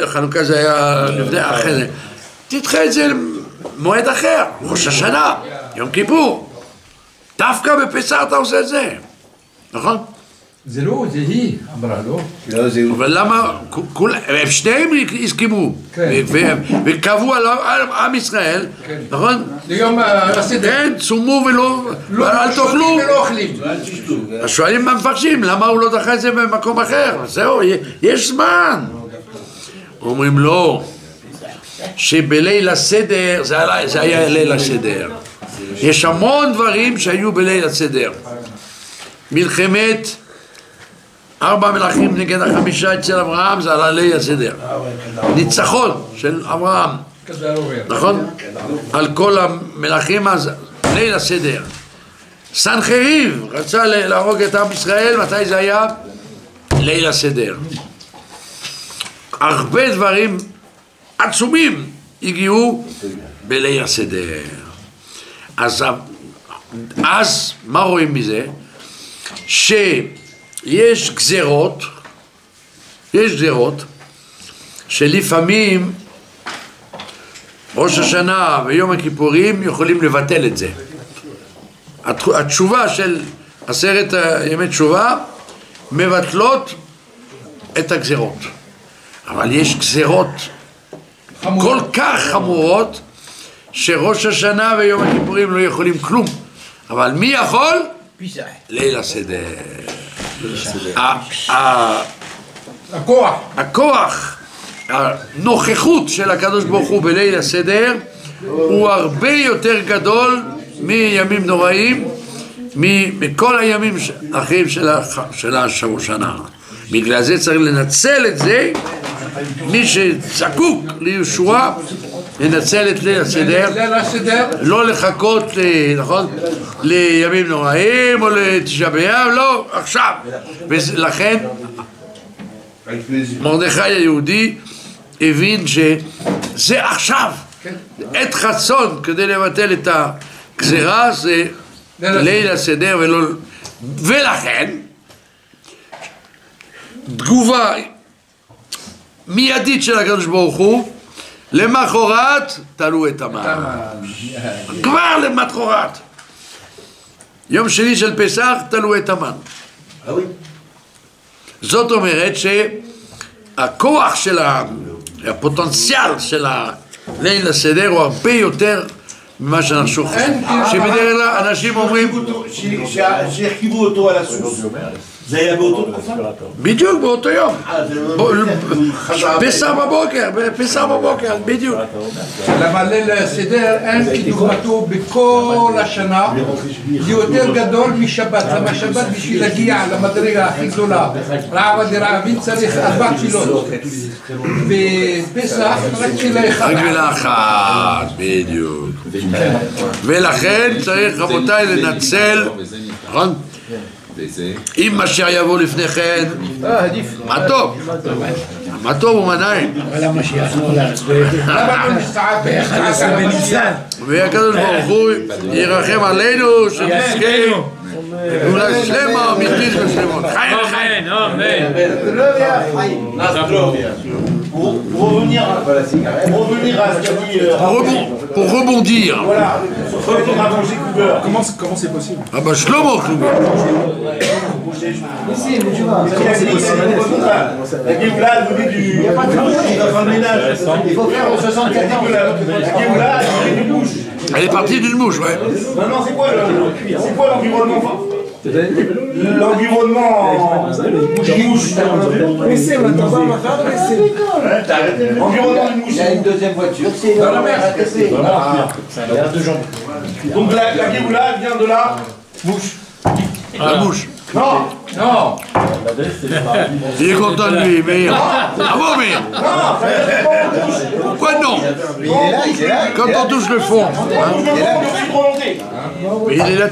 חנוכה זה היה לפני אחרי זה. תדחה את זה למועד אחר, ראש השנה, יום כיפור. דווקא בפסח אתה עושה את זה, נכון? זה לא, זה היא אמרה, לא? אבל למה, הם שניהם הסכימו, וקבעו על עם ישראל, נכון? ליום הסדר. כן, צומו ולא, אל תאכלו. אז שואלים מה מפרשים, למה הוא לא דחה את זה במקום אחר? זהו, יש זמן. אומרים לא, שבליל הסדר, זה היה ליל הסדר. יש המון דברים שהיו בליל הסדר. מלחמת 4 מלכים נגד 5 אצל אברהם, זה על ליל הסדר. ניצחון של אברהם, נכון? על כל המלכים, אז ליל הסדר. סנחריב רצה להרוג את עם ישראל, מתי זה היה? ליל הסדר. הרבה דברים עצומים הגיעו בליל הסדר. אז מה רואים מזה? שיש גזירות, שלפעמים ראש השנה ויום הכיפורים יכולים לבטל את זה. התשובה של 10 ימי תשובה מבטלות את הגזירות. אבל יש גזירות כל כך חמורות שראש השנה ויום הכיפורים לא יכולים כלום. אבל מי יכול? ליל הסדר. הכוח, הנוכחות של הקדוש ברוך הוא בליל הסדר הוא הרבה יותר גדול מימים נוראים, מכל הימים האחרים של השנה. בגלל זה צריך לנצל את זה. מי שזקוק לישועה לנצל את ליל הסדר, לא לחכות, נכון, לימים נוראים או לתשעה באב, לא, עכשיו. ולכן מרדכי היהודי הבין שזה עכשיו, עת חצון כדי לבטל את הגזירה, זה ליל הסדר, ולכן תגובה מיידית של הקדוש ברוך הוא, למחרת תלו את המן. כבר למחרת. יום שני של פסח תלו את המן. זאת אומרת שהכוח של הפוטנציאל של ליל הסדר הוא הרבה יותר ממה שאנחנו שוכחים. שבדרך כלל אנשים אומרים שהרכיבו אותו על הסוס, זה היה באותו תקופה? בדיוק באותו יום, פסח בבוקר, בדיוק. למה ליל הסדר אין כדוגמתו בכל השנה, זה יותר גדול משבת. למה שבת בשביל להגיע למדרגה הכי גדולה, רעב דרעבים צריך 4 תפילות, ופסח רק תפילה אחת, בדיוק. ולכן צריך רבותיי לנצל, נכון? אם משיח יבוא לפני כן, מה טוב? מה טוב הוא מניים. אבל המשיח נולד ב-11 בניסן. והקדוש ברוך הוא ירחם עלינו שנזכה גאולה שלמה, אמיתית ושלמות. חיים, חיים. Pour revenir à ce qu'a dit Pour rebondir. voilà, revenir à Roger Kluber. Comment c'est possible? Ah bah Shlomo Kluber. La Géoula, elle venait du ménage. Il faut faire au 74. La Géoula, elle venait du bouche. Elle est partie d'une mouche, ouais. Non, c'est quoi l'environnement? L'environnement d'une mouche. T'as arrêté l'environnement d'une mouche. Il y a une deuxième voiture, c'est dans la mer. Il y a 2 jambes. Donc la Géoula vient de la mouche. La mouche. Non. Non. Il est content de lui, mais... Bravo, mais... Pourquoi non? Quand on touche le fond. Mais il est là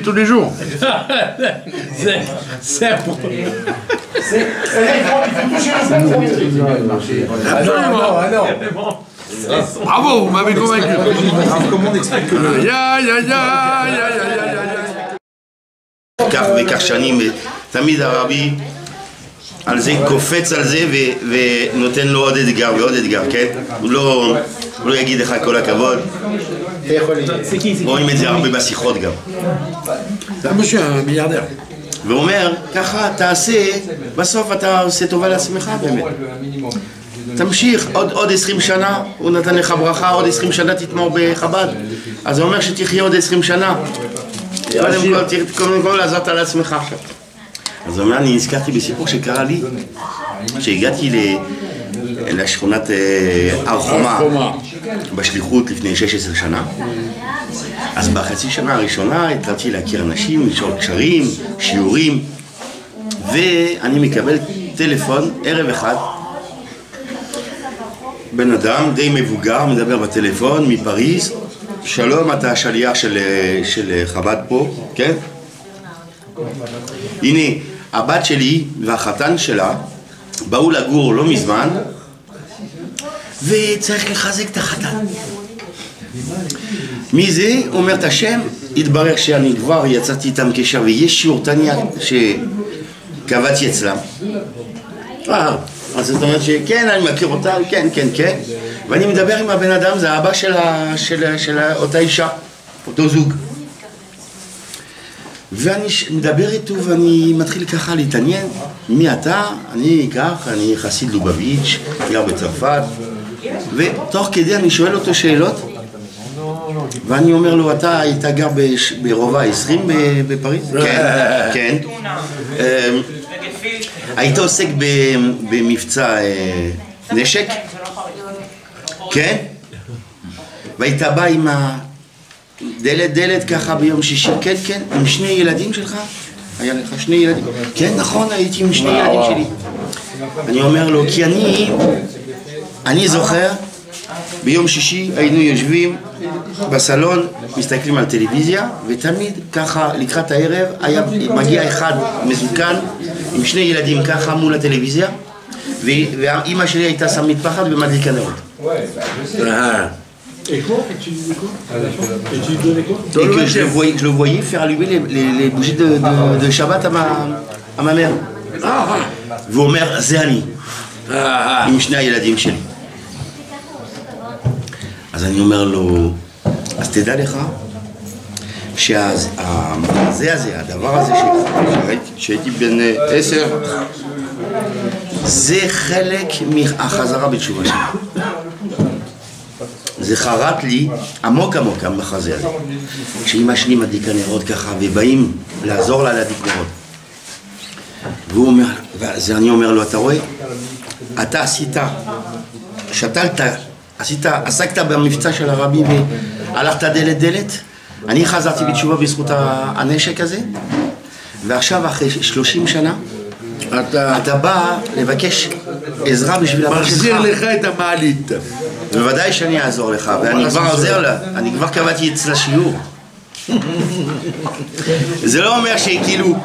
tous les jours. C'est pour... Absolument. Bravo, vous m'avez convaincu. Comment on explique que le... כך וכך שנים, ותמיד הרבי על זה קופץ על זה ונותן לו עוד אתגר ועוד אתגר, כן? הוא לא יגיד לך כל הכבוד. רואים את זה הרבה בשיחות גם. זה monsieur un milliardaire. והוא אומר, ככה תעשה, בסוף אתה עושה טובה לעצמך באמת. תמשיך, עוד 20 שנה, הוא נתן לך ברכה, עוד 20 שנה תתמור בחב"ד. אז הוא אומר שתחיה עוד 20 שנה. קודם כל לעזרת על עצמך עכשיו. אז הוא אומר, אני נזכרתי בסיפור שקרה לי, שהגעתי לשכונת הר חומה בשליחות לפני 16 שנה. אז בחצי שנה הראשונה התחלתי להכיר אנשים, לשאול קשרים, שיעורים, ואני מקבל טלפון ערב אחד, בן אדם די מבוגר מדבר בטלפון מפריז, שלום, אתה השליח של חב"ד פה, כן? הנה, הבת שלי והחתן שלה באו לגור לא מזמן וצריך לחזק את החתן. מי זה? אומר את השם, התברר שאני כבר יצאתי איתם קשר ויש שיעור תניא שקבעתי אצלם. אז זאת אומרת שכן, אני מכיר אותם, כן, כן, כן. ואני מדבר עם הבן אדם, זה האבא של אותה אישה, אותו זוג. ואני מדבר איתו ואני מתחיל ככה להתעניין, מי אתה? אני כך, אני חסיד לובביץ', גר בצרפת, ותוך כדי אני שואל אותו שאלות, ואני אומר לו, אתה היית גר ברובע 20 בפריז? כן, כן. היית עוסק במבצע נשק? כן? והיית בא עם הדלת ככה ביום שישי? כן, כן, עם שני ילדים שלך? היה לך שני ילדים? כן, נכון, הייתי עם שני ילדים שלי. אני אומר לו, כי אני זוכר, ביום שישי היינו יושבים בסלון, מסתכלים על טלוויזיה, ותמיד ככה לקראת הערב היה מגיע אחד מזוקן עם שני ילדים ככה מול הטלוויזיה, ואמא שלי הייתה שם מטפחת ומדליקה נרות. Et que je le voyais faire allumer les bougies de Shabbat à ma mère. והוא אומר, זה אני, עם שני הילדים שלי. אז אני אומר לו, אז תדע לך שהזה, הדבר הזה שהייתי בן 10, זה חלק מהחזרה בתשובה שלי. זה חרט לי עמוק עמוק המחזה הזה. שאמא שלי מדליקה נרות ככה ובאים לעזור לה להדליק נרות. והוא אומר, אני אומר לו, אתה רואה? אתה שתלת, עסקת במבצע של הרבי והלכת דלת, אני חזרתי בתשובה בזכות הנשק הזה, ועכשיו אחרי 30 שנה, אתה בא לבקש עזרה בשביל הבא שלך. מחזיר לך את המעלית. בוודאי שאני אעזור לך, ואני כבר עוזר לה, אני כבר קבעתי אצלה שיעור. זה לא אומר שכאילו,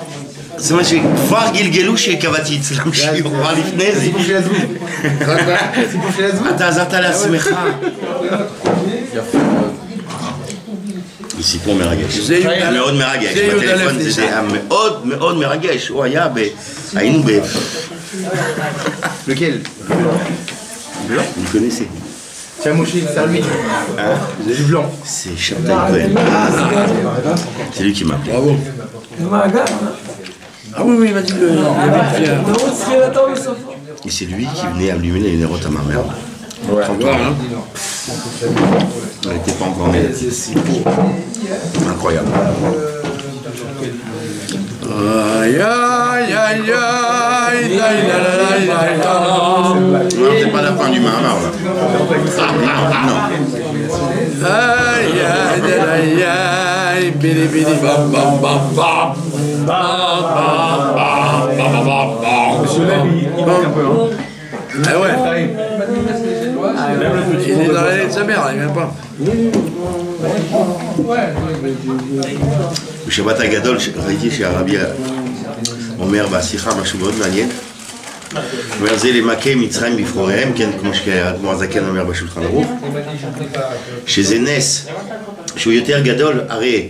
זאת אומרת שכבר גלגלו שקבעתי אצלם שיעור, כבר לפני זה. אתה עזרת לעצמך. סיפור מרגש. זה מאוד מרגש. בטלפון זה היה מאוד מאוד מרגש. הוא היה היינו ב... lequel? Blanc. Vous connaissez? C'est un mouchi, Salmi. C'est du blanc. C'est Chantal Cohen. C'est lui qui m'a appelé. Bravo. Ah oui, il m'a dit le Et c'est lui qui venait allumer les nérotes à ma mère. Ouais, hein. Elle n'était pas encore née. Incroyable. Aïe, aïe, aïe, aïe, aïe, Non, c'est pas la fin du Mahamar là. Non. aïe, aïe, aïe, aïe, bidi, bidi, bam, bam, bam, bam. Bam, bam, bam, bam, bam, bam. Monsieur Leb, il manque un peu. Hein. Ah ouais. Il est dans l'allée de sa mère, il vient pas. בשבת הגדול ראיתי שהרבי אומר בשיחה משהו מאוד מעניין. הוא אומר זה למכה מצרים בפחוריהם, כן, כמו שהאדמו"ר הזקן אומר בשולחן ערוך, שזה נס שהוא יותר גדול. הרי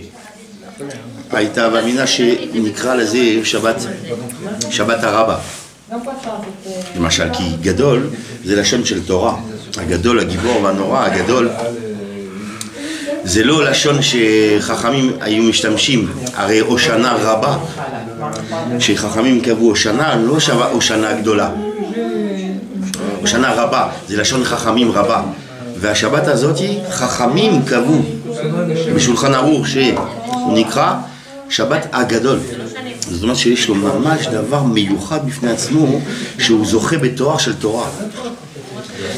הייתה מאמינה שנקרא לזה שבת הרבה, למשל, כי גדול זה לשון של תורה. הגדול, הגיבור והנורא, הגדול זה לא לשון שחכמים היו משתמשים. הרי הושנה רבה, שחכמים קבעו הושנה, לא שווה הושנה גדולה. הושנה רבה, זה לשון חכמים רבה. והשבת הזאת חכמים קבעו בשולחן ערוך שהוא נקרא שבת הגדול. זאת אומרת שיש לו ממש דבר מיוחד בפני עצמו, שהוא זוכה בתואר של תורה.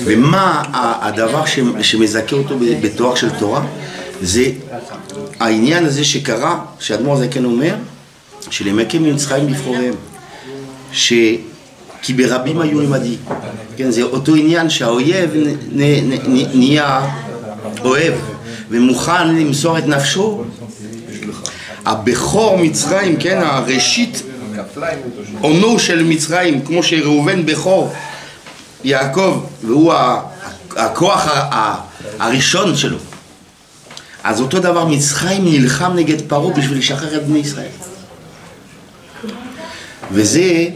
ומה הדבר שמזכה אותו בתואר של תורה? זה העניין הזה שקרה, שהאדמו"ר הזקן אומר, שלמכה מצרים בפחוריהם, כי ברבים היו למדי. כן, זה אותו עניין שהאויב נהיה אוהב ומוכן למסור את נפשו. הבכור מצרים, כן, הראשית עונו של מצרים, כמו שראובן בכור יעקב, והוא הכוח הראשון שלו. אז אותו דבר מצרים נלחם נגד פרעה בשביל לשחרר את בני ישראל. וזה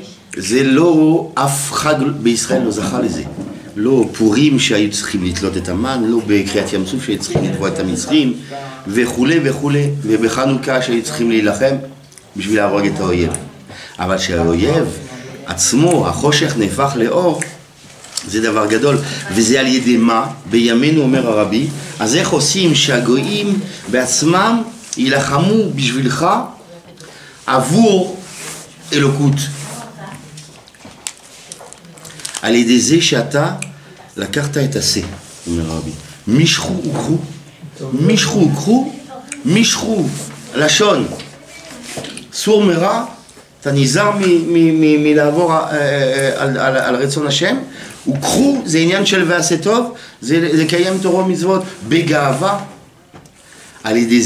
לא, אף חג בישראל לא זכה לזה. לא פורים שהיו צריכים לתלות את המן, לא בקריאת ים סוף שהיו צריכים לתבוע את המצרים, וכו' וכו', ובחנוכה שהיו צריכים להילחם בשביל להרוג את האויב. אבל שהאויב עצמו, החושך נהפך לאור, זה דבר גדול. וזה על ידי מה? בימינו אומר הרבי, אז איך עושים שהגויים בעצמם יילחמו בשבילך עבור אלוקות? על ידי זה שאתה לקחת את השה, אומר הרבי. משכו וקחו, משכו וקחו, משכו, לשון. סור מרע, אתה נזהר מלעבור על רצון השם, וקחו, זה עניין של ועשה טוב, זה לקיים תורה ומצוות בגאווה. על ידי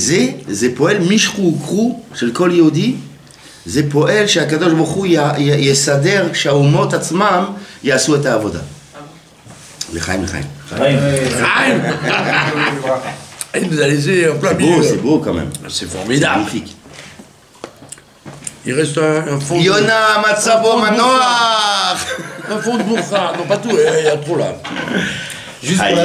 זה פועל משכו וקחו של כל יהודי, זה פועל שהקדוש ברוך הוא יסדר שהאומות עצמם יעשו את העבודה. לחיים, לחיים. Chaim. Il nous a laissé en plein milieu. C'est beau quand même. C'est formidable. Magnifique. Il reste un fond. יונה מצבו מנוח. Un fond de bourra. Non, pas tout, il y a trop là. Juste pour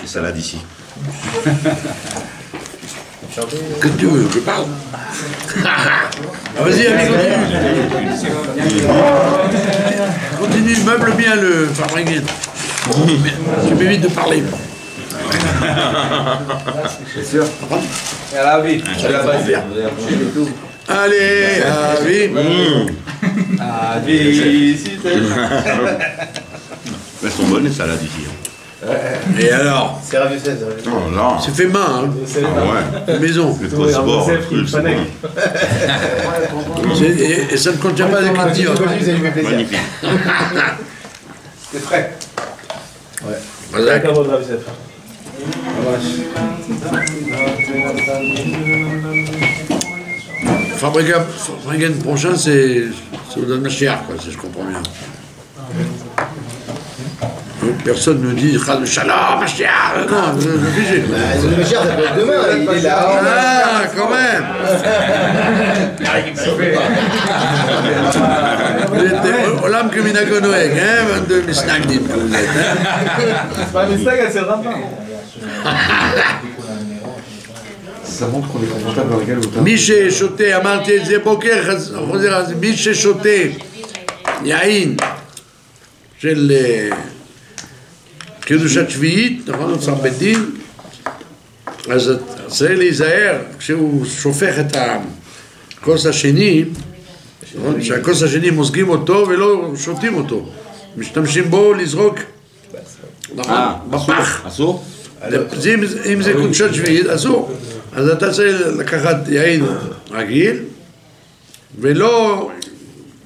Les salades ici. Que tu veux, je parle. Vas-y, allez, continue, meuble bien le Fabreguin. Tu m'évites de parler. C'est sûr. Et à la vie. Allez, Avi. Elles sont bonnes les salades ici. Et alors? C'est Rav Yosef. Oh là. C'est fait main, hein. Ah ouais. Maison. Le transport, le truc, c'est bon. Et ça ne contient pas d'écriture. Magnifique. C'est frais. Voilà. Fabreguin prochain, c'est au Mashiach, quoi, si je comprends bien. Personne ne dit Shalom, Mashiach. Non, vous êtes obligé. Le Mashiach, ça peut être demain, il est là. Ah, quand même. Vous êtes Olam que Minagonoeg, hein, 22 Misnagdim que vous êtes. Hein. C'est pas un mistake, c'est le rabbin. Ça montre qu'on est confortable dans lequel vous מי ששותה, אמרתי את זה בוקר, חוזר על זה, מי ששותה יין של קדושת שביעית, נכון? אוצר בית דין, אז צריך להיזהר כשהוא שופך את הכוס השני, שהכוס השני מוזגים אותו ולא שותים אותו, משתמשים בו לזרוק בפח. אסור? אם זה קדושת שביעית, אסור. אז אתה צריך לקחת יין רגיל, ולא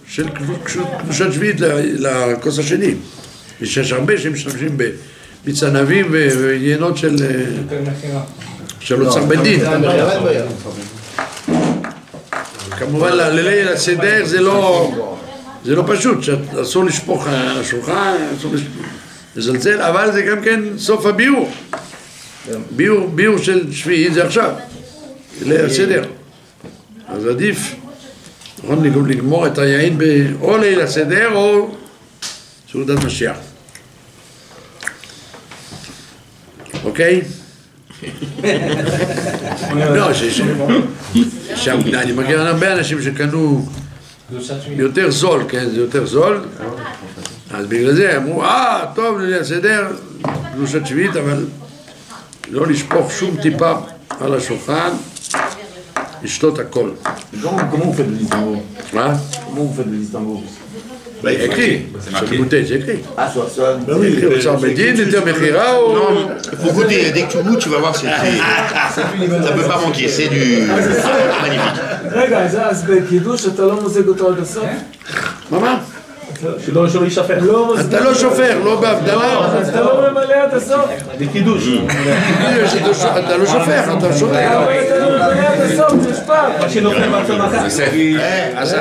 של קדושת שביעית לכוס השני. יש הרבה שמשתמשים במיץ ענבים ויינות של אוצר בית דין. כמובן לליל הסדר זה לא פשוט, אסור לשפוך על השולחן, אסור לזלזל, אבל זה גם כן סוף הביאור. ביאור של שביעית זה עכשיו, ליל הסדר. אז עדיף, נכון, לגמור את היין או ליל הסדר או סעודת משיח. אוקיי? לא, אני מכיר הרבה אנשים שקנו יותר זול, כן, זה יותר זול, אז בגלל זה אמרו, טוב, ליל הסדר, קדושת שביעית, אבל לא לשפוך שום טיפה על השולחן, לשתות הכל. Comment vous faites le distinguo? מה? Comment vous faites le distinguo? écrit, sur le bouteille, c'est écrit. Ah, soit. Bah oui, אוצר בית דין, היתר מכירה ou... Non, il faut goûter. Dès que tu goûtes, tu vas voir, ça peut pas manquer. C'est du magnifique. רגע, אז בקידוש אתה לא מוזג אותו עד הסוף? מה? שלא יישפך. אתה לא שופר, לא בהבדלה. אז אתה לא ממלא עד הסוף? בקידוש. אתה לא שופך, אתה שופך. אבל אתה לא ממלא עד הסוף, זה שפר. מה שנופל מהצום אחר. אז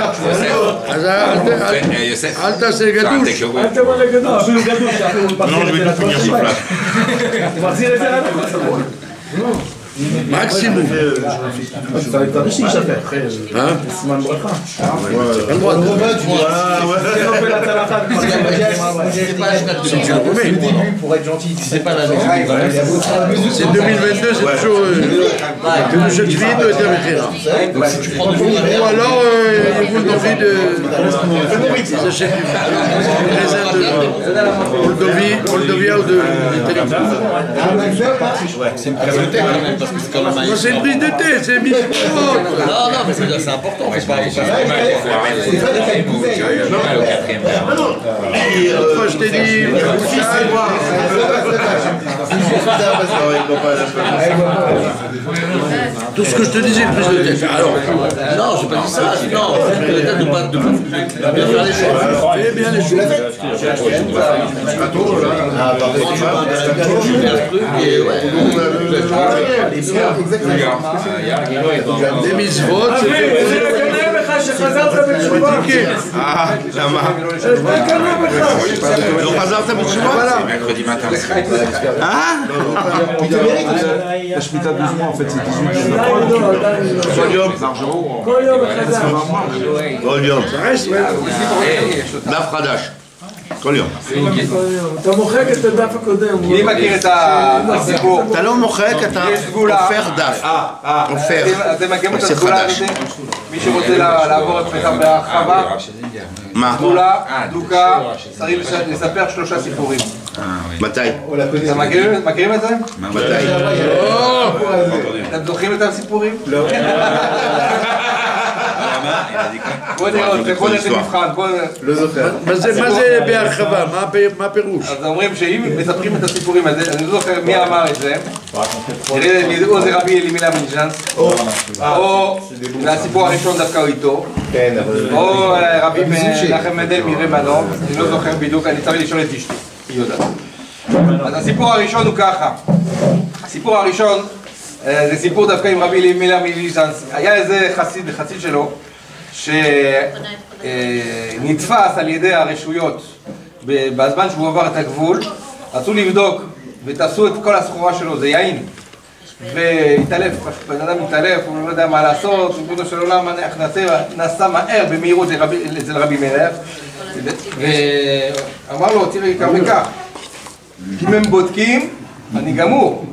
אל תעשה גדוש. אל תמלא גדוש. אפילו גדוש. Non, je vais tout finir sur place. הוא מחזיר את זה עליו. מקסימום. אתה צריך שיישפך. סימן ברכה. אין droit. זה נופל הצלחת. Si tu le remets. Pour être gentil, c'est pas la C'est 2022, c'est toujours קדושת שביעית או היתר מכירה. Ou alors, ils vous envie de... Ils achètent du raisin de Moldovia ou de l'Italie. C'est une prise de thé quand même, parce que c'est quand même un... C'est une prise de thé, c'est une mise. Non, mais c'est important, faut pas... Moi, je t'ai dit... Tout ce que je te disais, une prise de tête. Alors, Non, j'ai pas dit ça, non, peut-être de pas de bien faire les choses. fais bien les choses. Des mitzvot, c'est שחזרת בתשובה. למה? לא חזרת בתשובה? La Shemitah 12 mois, en fait, c'est 18 כל יום מחדש. כל יום. ça reste, ouais. דף חדש. כל יום. אתה מוחק את הדף הקודם. מי מכיר את הסיפור? אתה לא מוחק, אתה הופך דף. אתם מכירים את הסגולה הזאת? מי שרוצה לעבור את פסח בהרחבה? מה? סגולה, דוקה, צריך לספר 3 סיפורים. מתי? אתם מכירים את זה? מתי? אתם זוכרים את הסיפורים? לא. בוא נראה אתכם, בוא נעשה מבחן, לא זוכר. מה זה בהרחבה? מה הפירוש? אז אומרים שאם מספרים את הסיפורים הזה, אני לא זוכר מי אמר את זה, או זה רבי אלימילה מליז'אנס, או הסיפור הראשון דווקא איתו, או רבי מנחם מנדל מרבנו, אני לא זוכר בדיוק, אני צריך לשאול את אשתי, היא יודעת. אז הסיפור הראשון הוא ככה, הסיפור הראשון זה סיפור דווקא עם רבי אלימילה מליז'אנס, היה איזה חסיד שלו, שנתפס על ידי הרשויות בזמן שהוא עבר את הגבול, רצו לבדוק ותעשו את כל הסחורה שלו, זה יין, והתעלף, בן אדם התעלף, הוא לא יודע מה לעשות, ריבונו של עולם נסע מהר במהירות אצל רבי מלך, ואמר לו תראי כך וכך, אם הם בודקים אני גמור.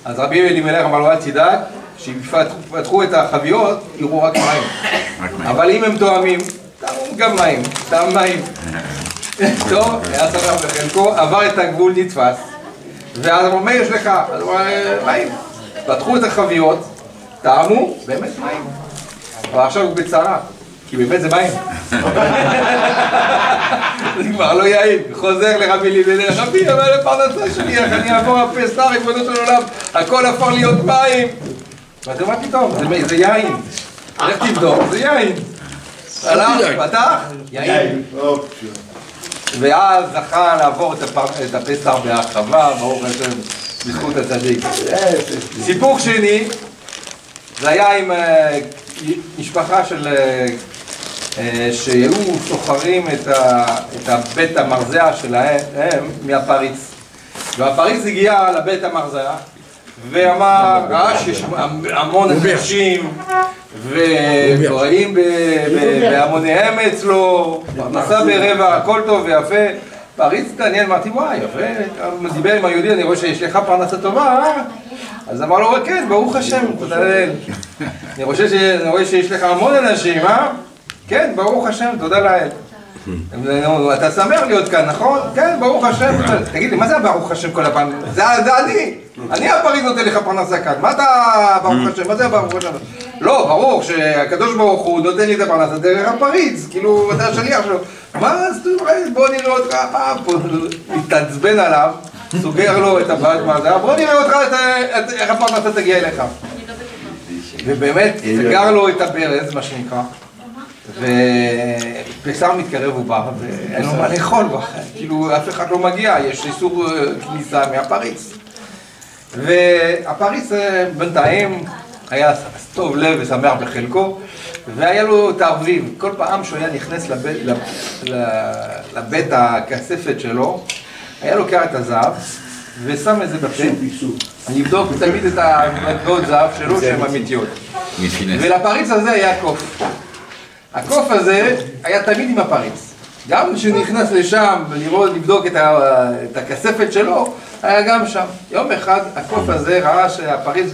אז רבי אלימלך אמר לו אל תדאג, שיפתחו את החביות, יראו רק מים. אבל אם הם תואמים, תאמו גם מים, טעם מים. טוב, היה שמח בחלקו, עבר את הגבול, נתפס. ואז אמרו, מה יש לך? אז הוא אמר, מים. פתחו את החביות, טעמו, באמת מים. אבל עכשיו הוא בצרה, כי באמת זה מים. זה כבר לא יעיל, חוזר לרבי אלימלך, רבי, אבל לפרנסה שלי, איך אני אעבור הפסח, ריבונו של עולם, הכל הפך להיות מים. ואתה מה פתאום? זה יין. איך תבדוק? זה יין. הלך, פתח, יין. ואז זכה לעבור את הפסח בהרחבה, ברוך השם, בזכות הצדיק. סיפור שני, זה היה עם משפחה שהיו סוחרים את הבית המרזע שלהם מהפריץ. והפריץ הגיע לבית המרזע ואמר, ראה שיש המון אנשים ורעים בהמוניהם אצלו, נסע ברבע, הכל טוב ויפה. פריץ תעניין, אמרתי, וואי, יפה, דיבר עם היהודי, אני רואה שיש לך פרנסה טובה, אז אמר לו, כן, ברוך השם, תודה לאל. אני רואה שיש לך המון אנשים, כן, ברוך השם, תודה לאל. אתה שמח להיות כאן, נכון? כן, ברוך השם. תגיד לי, מה זה ברוך השם כל הפעם? זה אני הפריץ נותן לך פרנסה כאן. מה אתה ברוך השם? מה זה ברוך השם? לא, ברור שהקדוש ברוך הוא נותן לי את הפרנסה דרך הפריץ, כאילו אתה השליח שלו. מה אז בוא נראה אותך פעם פה, מתעצבן עליו, סוגר לו את הבית מהזה, בוא נראה אותך איך הפרנסה תגיע אליך. ובאמת, סגר לו את הברז, מה שנקרא. ופסח מתקרב ובא, ואין לו מה לאכול בו, כאילו אף אחד לא מגיע, יש איסור כניסה מהפריץ. והפריץ בינתיים היה טוב לב ושמח בחלקו, והיה לו תערבים. כל פעם שהוא היה נכנס לבית הכספת שלו, היה לוקח את הזהב ושם את זה בפה, לבדוק תמיד את המטבעות זהב שלו שהן אמיתיות. ולפריץ הזה היה קוף. הקוף הזה היה תמיד עם הפריץ. גם כשהוא נכנס לשם לבדוק את הכספת שלו, היה גם שם. יום אחד הקוף הזה ראה שהפריץ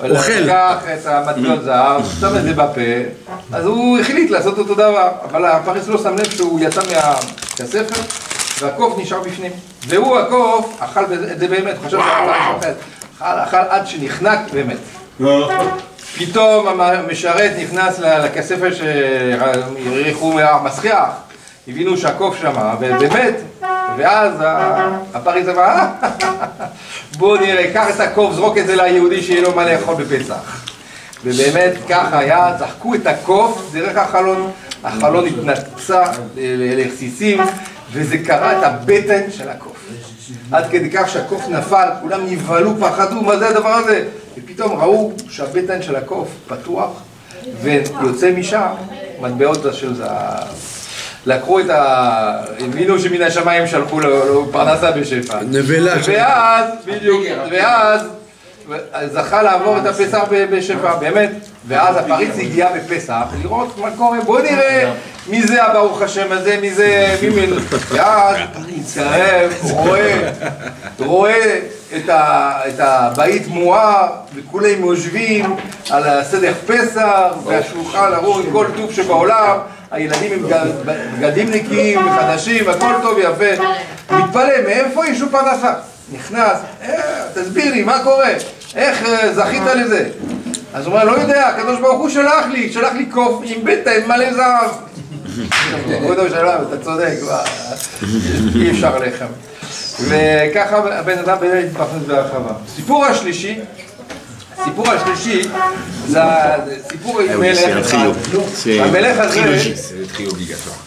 לקח את המטבעות זהב, שם את זה בפה, אז הוא החליט לעשות אותו דבר, אבל הפריץ לא שם לב שהוא יצא מהכספת והקוף נשאר בפנים. והוא הקוף אכל את זה באמת, חושב שהפריץ אכל עד שנחנק באמת. פתאום המשרת נכנס לכספת שהריחו מהמסריח, הבינו שהקוף שמה, ובאמת, ואז הפריץ אמר, בוא נראה, קח את הקוף, זרוק את זה ליהודי שיהיה לו מה לאכול בפסח. ובאמת ככה היה, צחקו את הקוף דרך החלון, החלון התנצה לרסיסים, וזה קרע את הבטן של הקוף. עד כדי כך שהקוף נפל, כולם נבהלו, פחדו, מה זה הדבר הזה? ופתאום ראו שהבטן של הקוף פתוח, ויוצא משם מטבעות של זהב. לקחו את הבינו שמן השמיים שלחו לו פרנסה בשפע. נבלה. ואז, בדיוק, ואז זכה לעבור את הפסח בשפע, באמת. ואז הפריץ הגיע בפסח, לראות מה קורה, בוא נראה מי זה הברוך השם הזה, מי זה, ואז התקרב, רואה את הבית מואר, וכולם יושבים על הסדר פסח, והשולחן ערוך עם כל טוב שבעולם, הילדים עם בגדים נקיים וחדשים, הכל טוב ויפה, מתפלא, מאיפה יש לו פרנסה? נכנס, תסביר לי, מה קורה? איך זכית לזה? אז הוא אומר, לא יודע, הקדוש ברוך הוא שלח לי קוף עם בטן מלא זהב. אתה צודק, אי אפשר לחם. וככה הבן אדם באמת התפרנס בהרחבה. הסיפור השלישי זה סיפור עם מלך אחד. המלך הזה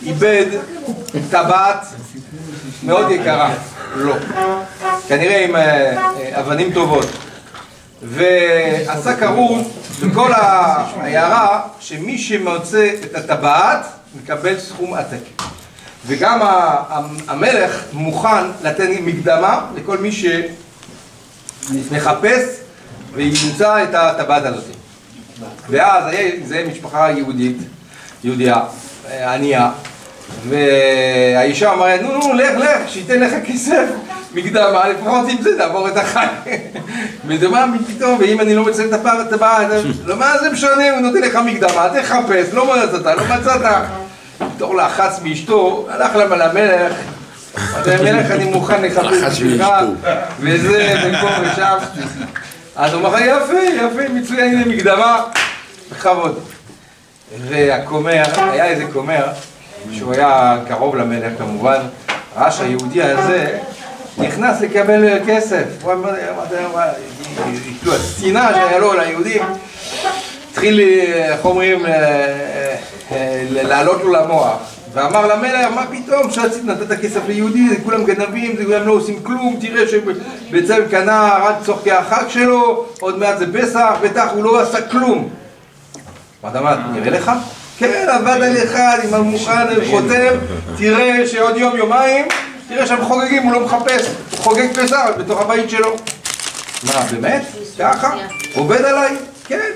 איבד טבעת מאוד יקרה, כנראה עם אבנים טובות. ועשה כרוז בכל העיירה שמי שמוצא את הטבעת מקבל סכום עתק. וגם המלך מוכן לתת מקדמה לכל מי שמחפש וימצא את הטבעת הזאת. ואז זה משפחה יהודיה, ענייה, והאישה אמרה, נו, לך, שייתן לך כסף מקדמה, לפחות עם זה תעבור את החיים. ודומה פתאום, ואם אני לא מצא את הטבעת, לא, מה זה משנה, הוא נותן לך מקדמה, תחפש, לא מצאת. בתור לחץ מאשתו, הלך למלך, המלך אני מוכן לחפש בשבילך, וזה, במקום ושם. אז הוא אמר, יפה, מצוין, הנה מקדמה, בכבוד. והכומר, היה איזה כומר, שהוא היה קרוב למלך כמובן, ראה שהיהודי הזה נכנס לקבל כסף. הוא אמר, השנאה שהיה לו ליהודים, התחיל, איך אומרים, לעלות לו למוח. ואמר למלך, מה פתאום נתת כסף ליהודי, זה כולם גנבים, זה כולם לא עושים כלום, תראה שבעצם קנה רק צורכי החג שלו, עוד מעט זה פסח, בטח הוא לא עשה כלום. מה, נראה לך? כן, עבד על אחד עם המוכן, חותם, תראה שעוד יומיים, תראה שם חוגגים, הוא לא מחפש, הוא חוגג פסח בתוך הבית שלו. מה, באמת? ככה? עובד עליי? כן.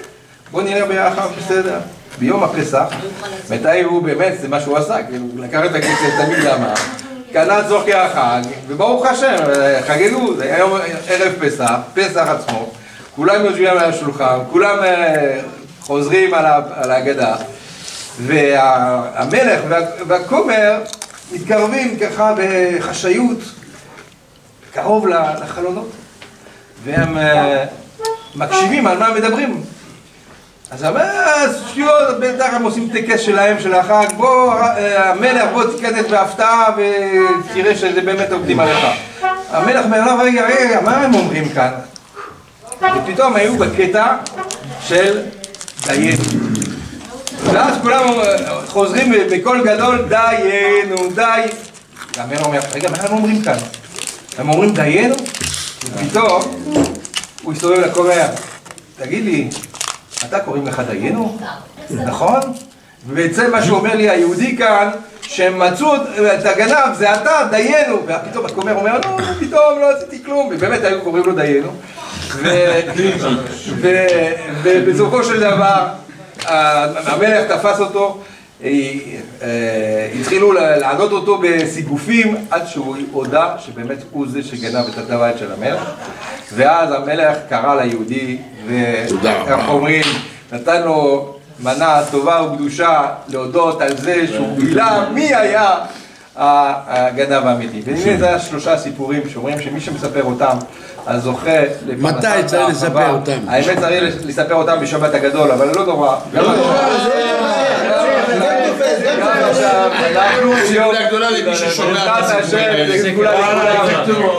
בוא נראה ביחד, בסדר. ביום הפסח, מתי הוא באמת, זה מה שהוא עשה, הוא לקח את הכסף תמיד למה, קנה צורכי החג, וברוך השם, חגגו, זה היום ערב פסח עצמו, כולם יושבים על השולחן, כולם חוזרים על ההגדה, והמלך והכומר מתקרבים ככה בחשאיות, קרוב לחלונות, והם מקשיבים על מה מדברים. אז שטויות, בטח הם עושים טקס שלהם של החג, בוא המלך בוא תיכנס בהפתעה ותראה שזה באמת עובדים עליך. המלך אומר לו, רגע, מה הם אומרים כאן? ופתאום היו בקטע של דיינו. ואז כולם חוזרים בקול גדול, דיינו, והמלך אומר, רגע, מה הם אומרים כאן? הם אומרים דיינו? ופתאום הוא הסתובב לכומר, תגיד לי, אתה קוראים לך דיינו? נכון? ובעצם מה שאומר לי היהודי כאן, שהם מצאו את הגנב, זה אתה, דיינו. ופתאום הכומר אומר, לא, פתאום לא עשיתי כלום. ובאמת היו קוראים לו דיינו. ובסופו של דבר, המלך תפס אותו, התחילו לענות אותו בסיגופים, עד שהוא הודע שבאמת הוא זה שגנב את הטבעת של המלך. ואז המלך קרא ליהודי, ואיך אומרים, נתן לו מנה טובה וקדושה להודות על זה שהוא גילה מי היה הגנב האמיתי. והנה זה 3 סיפורים שאומרים שמי שמספר אותם, אז זוכה לפרנסה. מתי צריך לספר אותם? האמת צריך לספר אותם בשבת הגדול, אבל לא נורא.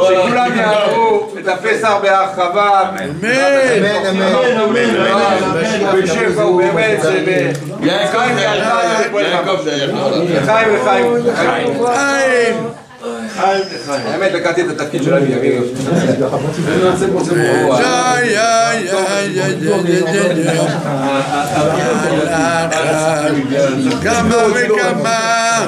שכולם יעברו את הפסח בהרחבה, בשפע ובאמת חיים האמת לקחתי את התפקיד של אבי ימיר כמה וכמה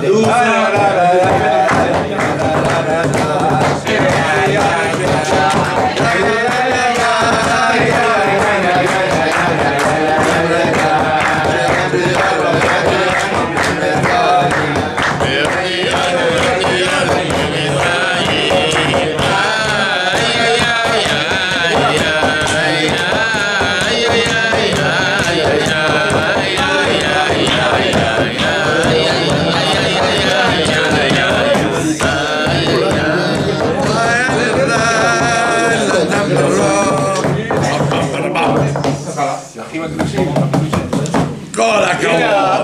כל הכבוד.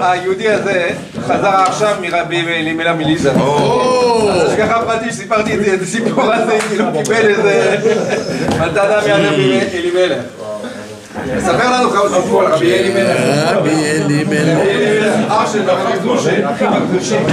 היהודי הזה חזר עכשיו מרבי אלימלך מליזה. אז ככה פרטי שסיפרתי את הסיפור הזה, כאילו קיבל איזה מתנה מהרבי אלימלך. ספר לנו כמה סיפור על רבי אלימלך. רבי אלימלך. אח של הרב משה, אחים הקדושים.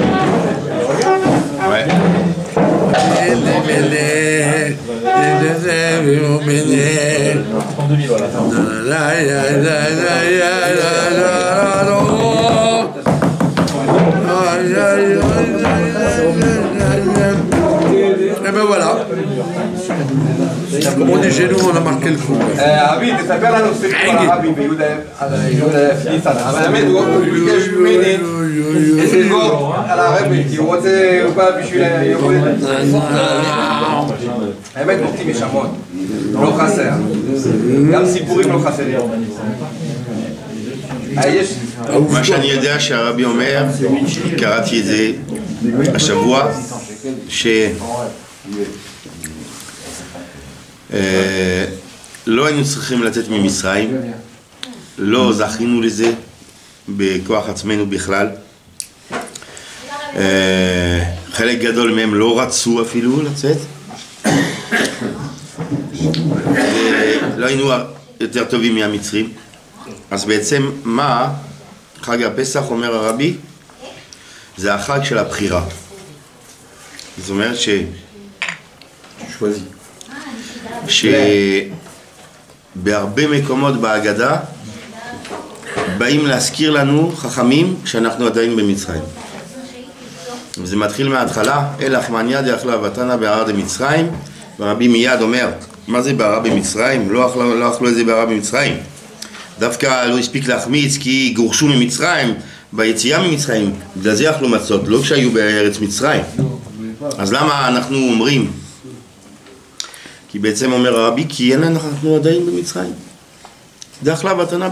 Et ben voilà. Comme on est chez nous, on a marqué le coup. אבי, תספר לנו סיפור על הרבי ביהודה ניסן. אבל האמת, הוא ביקש ממני לסגור על הרבי, כי הוא רוצה, הוא בא בשביל האמת, מוקטים יש המון. לא חסר. גם סיפורים לא חסרים. מה שאני יודע שהרבי אומר, קראתי את זה השבוע, לא היינו צריכים לצאת ממצרים, לא זכינו לזה בכוח עצמנו בכלל. חלק גדול מהם לא רצו אפילו לצאת. לא היינו יותר טובים מהמצרים. אז בעצם מה חג הפסח, אומר הרבי, זה החג של הבחירה. זאת אומרת שבהרבה מקומות בהגדה באים להזכיר לנו חכמים שאנחנו עדיין במצרים. וזה מתחיל מההתחלה, אלך מעניה דאכלה ותנא בערה דמצרים, והרבי מיד אומר, מה זה בערה במצרים? לא אכלו את זה בערה במצרים. דווקא לא הספיק להחמיץ כי גורשו ממצרים, ביציאה ממצרים, בגלל זה אכלו מצות, לא כשהיו בארץ מצרים. אז למה אנחנו אומרים? כי בעצם אומר הרבי, כי אין אנחנו עדיין במצרים. דאכלה ותנא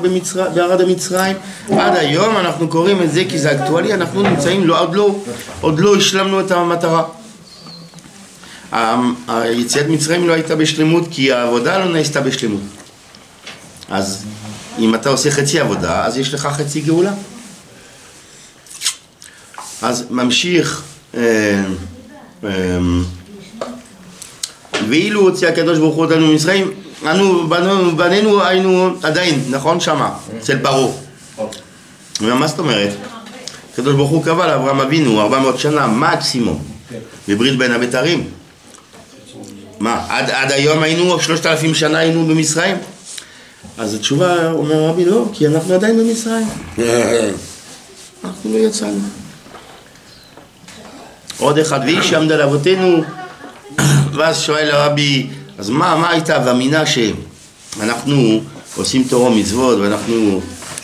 בערה דמצרים, עד היום אנחנו קוראים את זה כי זה אקטואלי, אנחנו נמצאים, עוד לא השלמנו את המטרה. היציאת מצרים לא הייתה בשלמות כי העבודה לא נעשתה בשלמות. אז אם אתה עושה חצי עבודה, אז יש לך חצי גאולה. אז ממשיך, ואילו הוציא הקדוש ברוך הוא אותנו ממצרים, בנינו היינו עדיין, נכון שמה, אצל פרעה. ומה זאת אומרת? הקדוש ברוך הוא קבע לאברהם אבינו 400 שנה מקסימום, בברית בין הבתרים. מה, עד היום היינו, 3,000 שנה היינו במצרים? אז התשובה אומר רבי, לא, כי אנחנו עדיין במצרים. אנחנו לא יצאנו. עוד אחד, ואיש עמד על אבותינו, ואז שואל הרבי, אז מה הייתה והמינה שאנחנו עושים תורה ומצוות ואנחנו,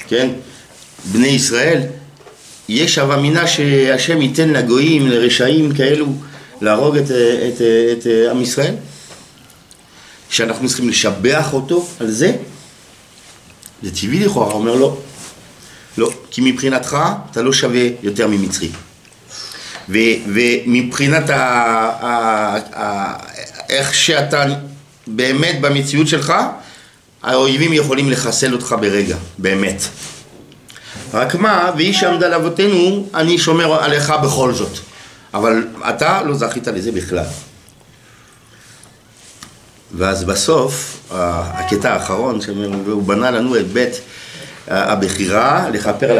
כן, בני ישראל? יש המינה שהשם ייתן לגויים, לרשעים כאלו, להרוג את עם ישראל? שאנחנו צריכים לשבח אותו על זה? זה טבעי לכאורה, אומר לא. לא, כי מבחינתך אתה לא שווה יותר ממצרי. ומבחינת איך שאתה באמת במציאות שלך, האויבים יכולים לחסל אותך ברגע, באמת. רק מה, ואיש עמד על אבותינו, אני שומר עליך בכל זאת. אבל אתה לא זכית לזה בכלל. ואז בסוף, הקטע האחרון, הוא בנה לנו את בית הבחירה, לכפר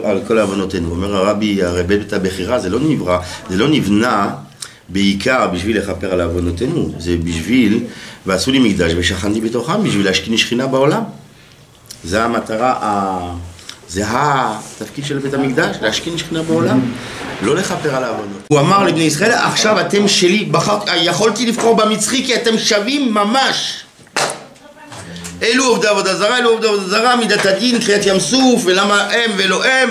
על כל עוונותינו. אומר הרבי, הרי בית הבחירה זה לא נבנה בעיקר בשביל לכפר על עוונותינו, זה בשביל, ועשו לי מקדש ושכנתי בתוכם, בשביל להשכין שכינה בעולם. זה המטרה, זה התפקיד של בית המקדש, להשכין שכינה בעולם, לא לכפר על העוונות. הוא אמר לבני ישראל, עכשיו אתם שלי, יכולתי לבחור במצרי כי אתם שווים ממש. אלו עובדי עבודה זרה, אלו עובדי עבודה זרה, מידת הדין, קריאת ים סוף, ולמה הם ולא הם.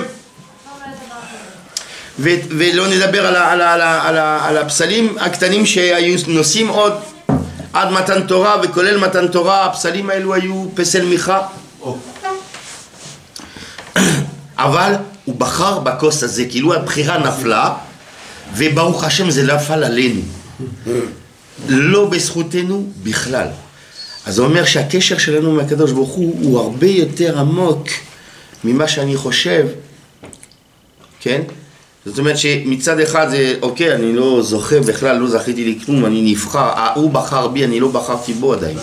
ולא נדבר על הפסלים הקטנים שהיו נושאים עוד עד מתן תורה, וכולל מתן תורה, הפסלים האלו היו פסל מיכה. אבל הוא בחר בכוס הזה, כאילו הבחירה נפלה, וברוך השם זה נפל עלינו. לא בזכותנו בכלל. אז זה אומר שהקשר שלנו מהקדוש ברוך הוא הרבה יותר עמוק ממה שאני חושב, כן? זאת אומרת שמצד אחד זה, אוקיי, אני לא זוכה בכלל, לא זכיתי לי כלום, אני נבחר, הוא בחר בי, אני לא בחרתי בו עדיין.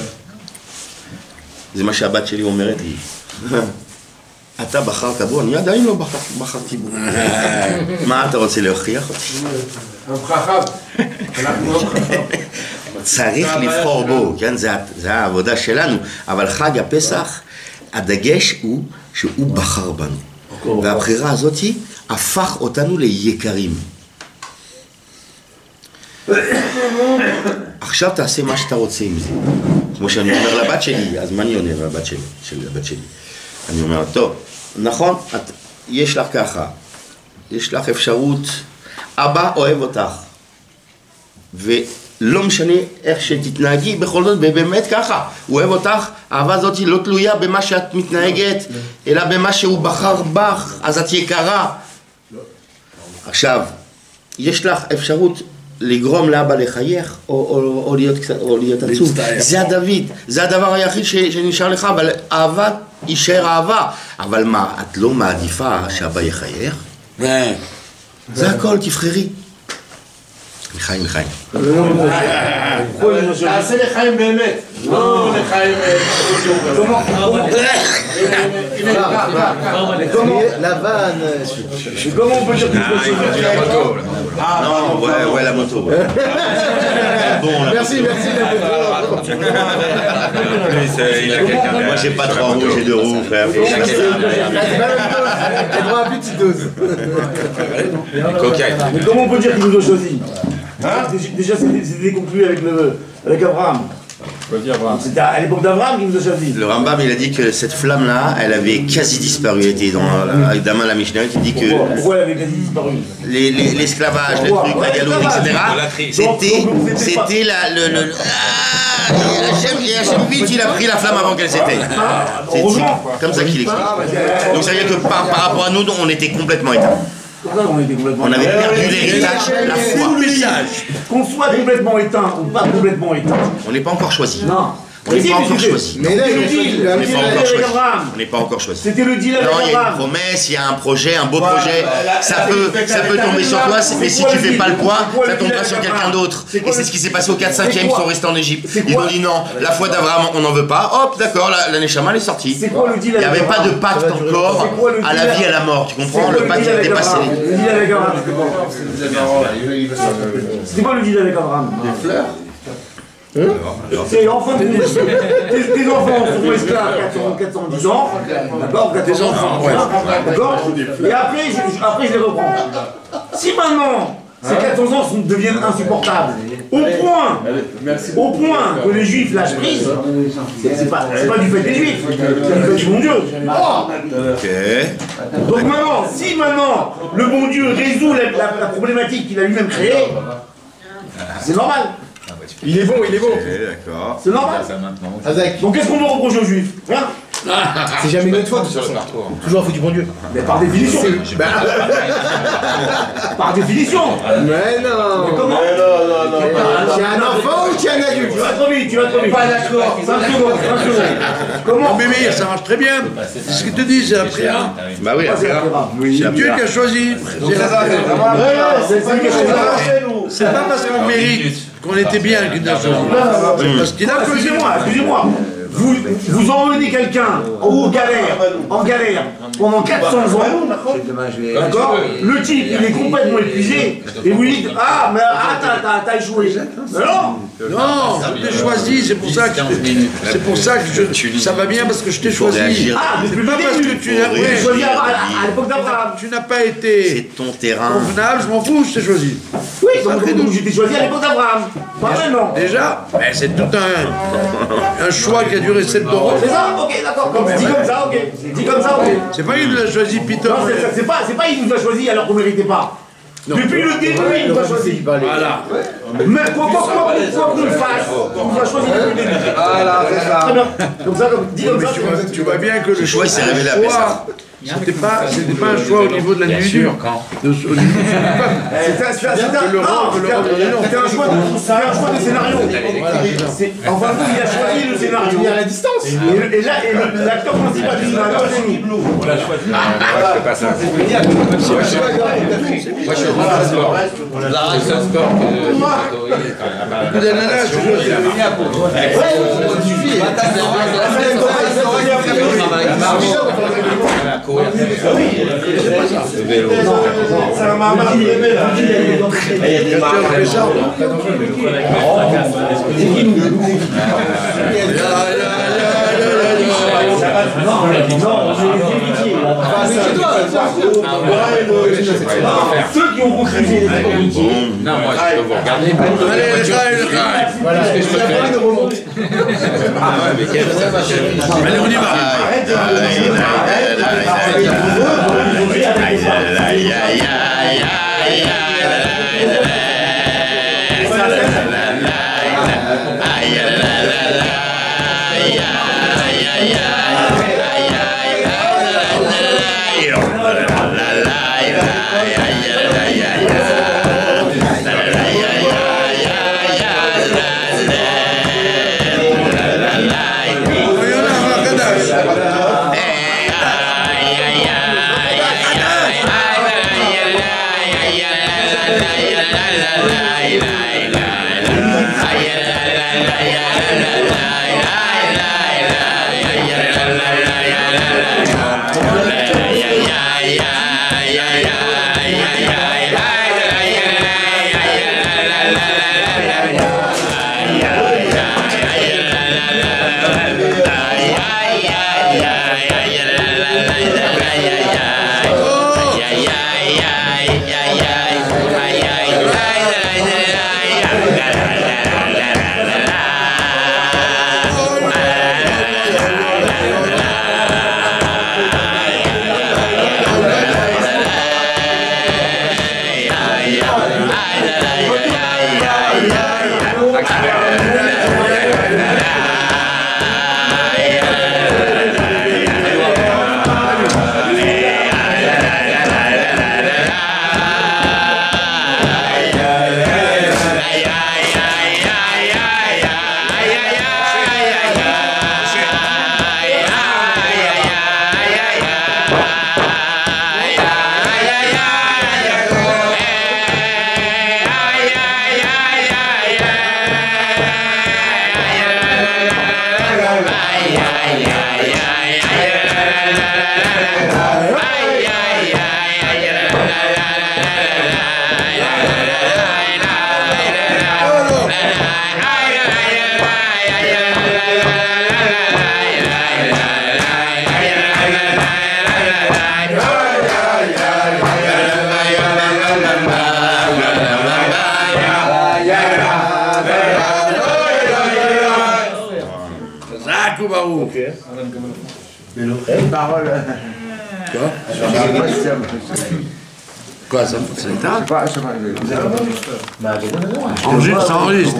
זה מה שהבת שלי אומרת לי. אתה בחרת בו, אני עדיין לא בחרתי בו. מה אתה רוצה להוכיח אותי? צריך לבחור בו, כן? זה העבודה שלנו, אבל חג הפסח, הדגש הוא שהוא בחר בנו. והבחירה הזאת הפך אותנו ליקרים. עכשיו תעשה מה שאתה רוצה עם זה. כמו שאני אומר לבת שלי, אז מה אני עונה לבת שלי? אני אומר, טוב, נכון, יש לך ככה, יש לך אפשרות, אבא אוהב אותך, ולא משנה איך שתתנהגי, בכל זאת, ובאמת ככה, הוא אוהב אותך, האהבה הזאת לא תלויה במה שאת מתנהגת, אלא במה שהוא בחר בך, אז את יקרה. עכשיו, יש לך אפשרות לגרום לאבא לחייך, או להיות עצוב. זה הדבר היחיד שנשאר לך, אבל אהבה יישאר אהבה. אבל מה, את לא מעדיפה שאבא יחייך? זה הכל, תבחרי. לחיים. תעשה לחיים באמת, לא לחיים... לבן... Comment on peut dire qu'il faut Non, ouais, la moto. Bon, Merci, la moto. Moi, j'ai pas 3 roues, j'ai 2 roues, frère. Elle prend une petite dose. Cocaïne. Mais comment on peut dire qu'il nous a choisi? Déjà, c'était conclu avec Abraham. C'était à l'époque d'Abraham qu'il nous a choisi. Le Rambam, il a dit que cette flamme-là, elle avait quasi disparu. Elle était avec Daman la Mishnah qui dit que... Pourquoi elle avait quasi disparu? L'esclavage, les trucs, la galerie, etc. C'était Hachem vite, il a pris la flamme avant qu'elle s'éteigne. C'est comme ça qu'il explique. Donc ça veut dire que par rapport à nous, on était complètement éteints. On avait perdu l'héritage, la foi. Qu'on soit complètement éteint ou pas complètement éteint. On n'est pas encore choisi. Non. On n'est pas encore choisi. Mais là, on n'est pas encore choisi. C'était le deal avec Abraham. Non, il y a une Abraham. promesse, il y a un projet, un beau projet. Ça peut tomber sur toi, mais si tu fais pas le poids, ça tombera sur quelqu'un d'autre. Et c'est ce qui s'est passé au 4-5e, ils sont restés en Égypte. Ils ont dit non, la foi d'Abraham, on n'en veut pas. Hop, d'accord, la Neshama, elle est sortie. Il n'y avait pas de pacte encore à la vie et à la mort, tu comprends? Le pacte était passé. Le deal avec Abraham. C'était quoi le deal avec Abraham? Des fleurs. C'est enfant tes enfants sont esclaves 410 ans, d'accord? Tes enfants, d'accord? Et après je les reprends. Si maintenant ces 400 ans deviennent insupportables, au point que les juifs lâchent prise, c'est pas du fait des juifs, c'est du fait du bon Dieu. Donc maintenant, si maintenant le bon Dieu résout la problématique qu'il a lui-même créée, c'est normal. Il est bon. D'accord. C'est normal. Donc qu'est-ce qu'on doit reprocher aux juifs? Rien. C'est jamais notre faute, toujours un fou du bon Dieu. Mais par définition. Par définition. Mais non. Mais comment? Tu es un enfant ou tu es un adulte? Tu vas trop vite. Pas d'accord. 5 secondes. Comment? Mais Meir, ça marche très bien. C'est ce qu'ils te disent, c'est après. Bah oui, C'est Dieu qui a choisi. C'est pas parce qu'on mérite qu'on était bien qu'il a choisi. C'est parce qu'il a choisi. Excusez-moi. Vous emmenez quelqu'un en galère pendant 400 ans, d'accord? Le type, il est complètement épuisé, et vous dites, ah, mais t'as échoué. Mais non! Non, je t'ai choisi, c'est pour ça que ça va bien parce que je t'ai choisi. Ah, depuis le Pas parce que début, tu as j'ai choisi à l'époque d'Abraham. Tu n'as pas été c'est ton terrain. convenable, je m'en fous, je t'ai choisi. Oui, donc j'étais choisi à l'époque d'Abraham. Pas maintenant. Déjà, mais c'est tout un choix qui a duré 7 ans. C'est ça? Ok, d'accord. Dis comme ça, ok. Dis comme ça, ok. C'est pas il nous a choisi, Peter. Non, c'est pas il nous a choisi alors qu'on ne méritait pas. Depuis le début, il nous a choisi. Voilà. Mais quoi qu'on le fasse, il nous a choisi depuis le début. Voilà, c'est ça. Très bien. Comme ça, dis comme ça. Tu vois bien que Le choix s'est révélé à Pessah. C'était pas un choix au niveau de l'individu. C'était un choix de scénario. Enfin, il a choisi le scénario. Il y a la distance. Et là, l'acteur principal du scénario, c'est nous. On l'a choisi. C'est pas ça. Moi, je suis au sport. C'est un sport Beaucoup d'ananas, C'est un marmar de bébé là. Ceux qui ont concrétisé les amitiés. Non, moi, je peux vous regarder. Allez, Voilà, ce que je peux faire. allez, on y va. Parole. Quoi? Quoi, ça éteint? Je sais pas. Ça enregistre.